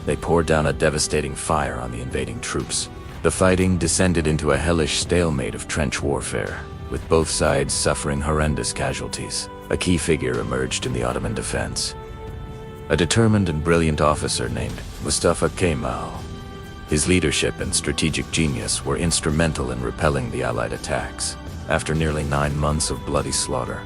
they poured down a devastating fire on the invading troops. The fighting descended into a hellish stalemate of trench warfare, with both sides suffering horrendous casualties. A key figure emerged in the Ottoman defense, a determined and brilliant officer named Mustafa Kemal. His leadership and strategic genius were instrumental in repelling the Allied attacks. After nearly 9 months of bloody slaughter,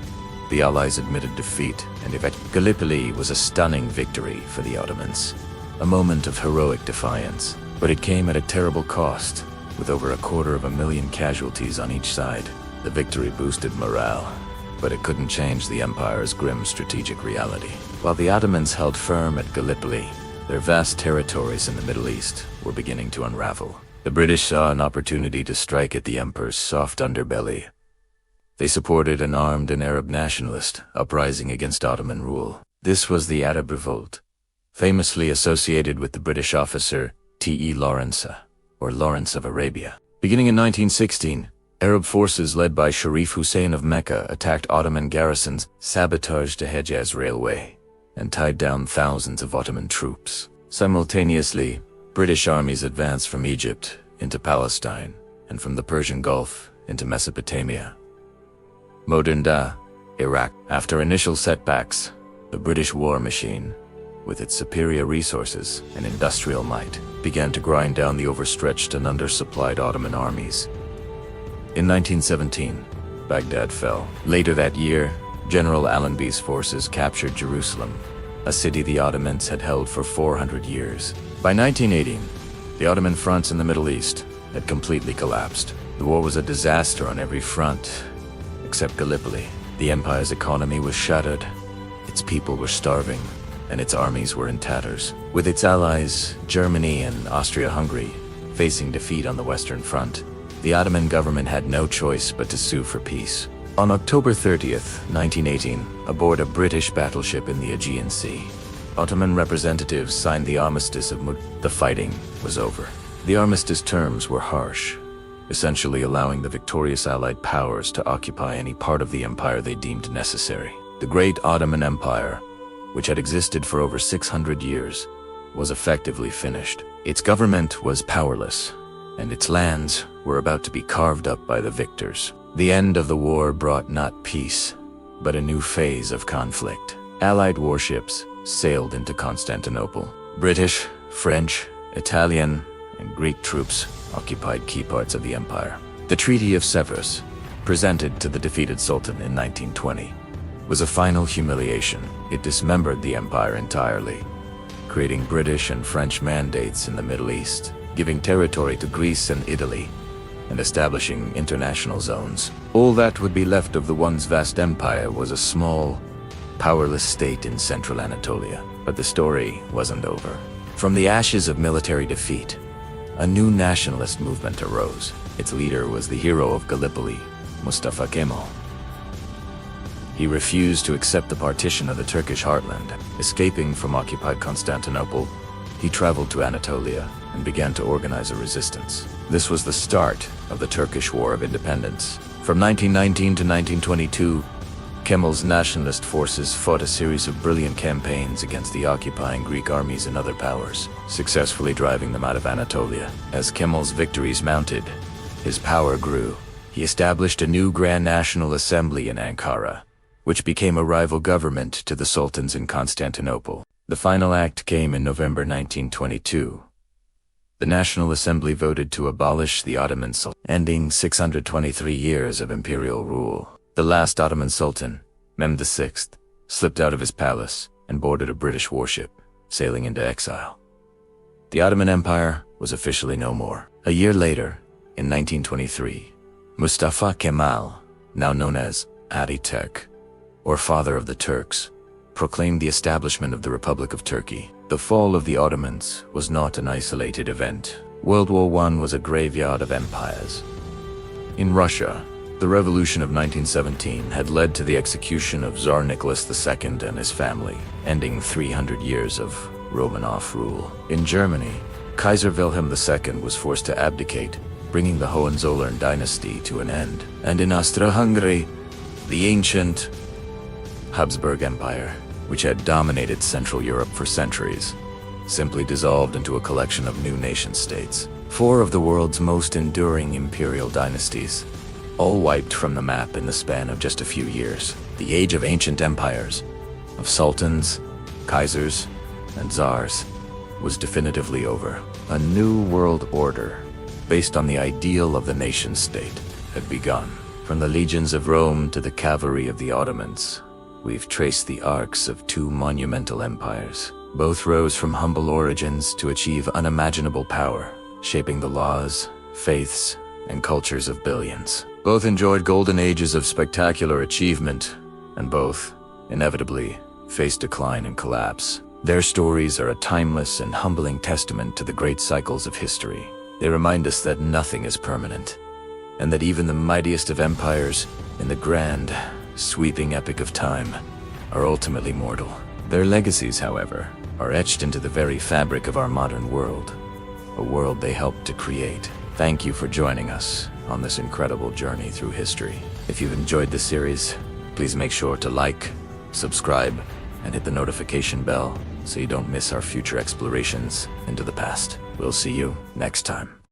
the Allies admitted defeat, and Gallipoli was a stunning victory for the Ottomans. A moment of heroic defiance, but it came at a terrible cost, with over 250,000 casualties on each side. The victory boosted morale, but it couldn't change the empire's grim strategic reality. While the Ottomans held firm at Gallipoli, their vast territories in the Middle East were beginning to unravel. The British saw an opportunity to strike at the empire's soft underbelly. They supported an armed and Arab nationalist uprising against Ottoman rule. This was the Arab Revolt, famously associated with the British officer T.E. Lawrence, or Lawrence of Arabia. Beginning in 1916, Arab forces led by Sharif Hussein of Mecca attacked Ottoman garrisons, sabotaged the Hejaz railway, and tied down thousands of Ottoman troops. Simultaneously, British armies advanced from Egypt into Palestine and from the Persian Gulf into Mesopotamia. Modern-day Iraq. After initial setbacks, the British war machine, with its superior resources and industrial might, began to grind down the overstretched and undersupplied Ottoman armies. In 1917, Baghdad fell. Later that year, General Allenby's forces captured Jerusalem, a city the Ottomans had held for 400 years. By 1918, the Ottoman fronts in the Middle East had completely collapsed. The war was a disaster on every front, except Gallipoli. The empire's economy was shattered, its people were starving, and its armies were in tatters. With its allies, Germany and Austria-Hungary, facing defeat on the Western Front, the Ottoman government had no choice but to sue for peace. On October 30th, 1918, aboard a British battleship in the Aegean Sea, Ottoman representatives signed the Armistice of The fighting was over. The armistice terms were harsh, essentially allowing the victorious Allied powers to occupy any part of the empire they deemed necessary. The Great Ottoman Empire, which had existed for over 600 years, was effectively finished. Its government was powerless, and its lands were about to be carved up by the victors. The end of the war brought not peace, but a new phase of conflict. Allied warships sailed into Constantinople. British, French, Italian, and Greek troops occupied key parts of the empire. The Treaty of Sevres, presented to the defeated Sultan in 1920, was a final humiliation. It dismembered the empire entirely, creating British and French mandates in the Middle East, giving territory to Greece and Italy, and establishing international zones. All that would be left of the once vast empire was a small, powerless state in central Anatolia. But the story wasn't over. From the ashes of military defeat, a new nationalist movement arose. Its leader was the hero of Gallipoli, Mustafa Kemal. He refused to accept the partition of the Turkish heartland. Escaping from occupied Constantinople, he traveled to Anatolia and began to organize a resistance. This was the start of the Turkish War of Independence. From 1919 to 1922, Kemal's nationalist forces fought a series of brilliant campaigns against the occupying Greek armies and other powers, successfully driving them out of Anatolia. As Kemal's victories mounted, his power grew. He established a new Grand National Assembly in Ankara, which became a rival government to the sultans in Constantinople. The final act came in November 1922. The National Assembly voted to abolish the Ottoman Sultanate, ending 623 years of imperial rule. The last Ottoman Sultan, Mehmed VI, slipped out of his palace and boarded a British warship, sailing into exile. The Ottoman Empire was officially no more. A year later, in 1923, Mustafa Kemal now known as Ataturk, or Father of the Turks, proclaimed the establishment of the Republic of Turkey. The fall of the Ottomans was not an isolated event. World War I was a graveyard of empires. In Russia, the revolution of 1917 had led to the execution of Tsar Nicholas II and his family, ending 300 years of Romanov rule. In Germany, Kaiser Wilhelm II was forced to abdicate, bringing the Hohenzollern dynasty to an end. And in Austro-Hungary, the ancient Habsburg Empire, which had dominated Central Europe for centuries, simply dissolved into a collection of new nation-states. 4 of the world's most enduring imperial dynasties, all wiped from the map in the span of just a few years. The age of ancient empires, of sultans, kaisers, and czars, was definitively over. A new world order, based on the ideal of the nation-state, had begun. From the legions of Rome to the cavalry of the Ottomans, we've traced the arcs of 2 monumental empires. Both rose from humble origins to achieve unimaginable power, shaping the laws, faiths, and cultures of billions. Both enjoyed golden ages of spectacular achievement, and both, inevitably, faced decline and collapse. Their stories are a timeless and humbling testament to the great cycles of history. They remind us that nothing is permanent, and that even the mightiest of empires, in the grand, sweeping epic of time, are ultimately mortal. Their legacies, however, are etched into the very fabric of our modern world, a world they helped to create. Thank you for joining us on this incredible journey through history. If you've enjoyed this series, please make sure to like, subscribe, and hit the notification bell so you don't miss our future explorations into the past. We'll see you next time.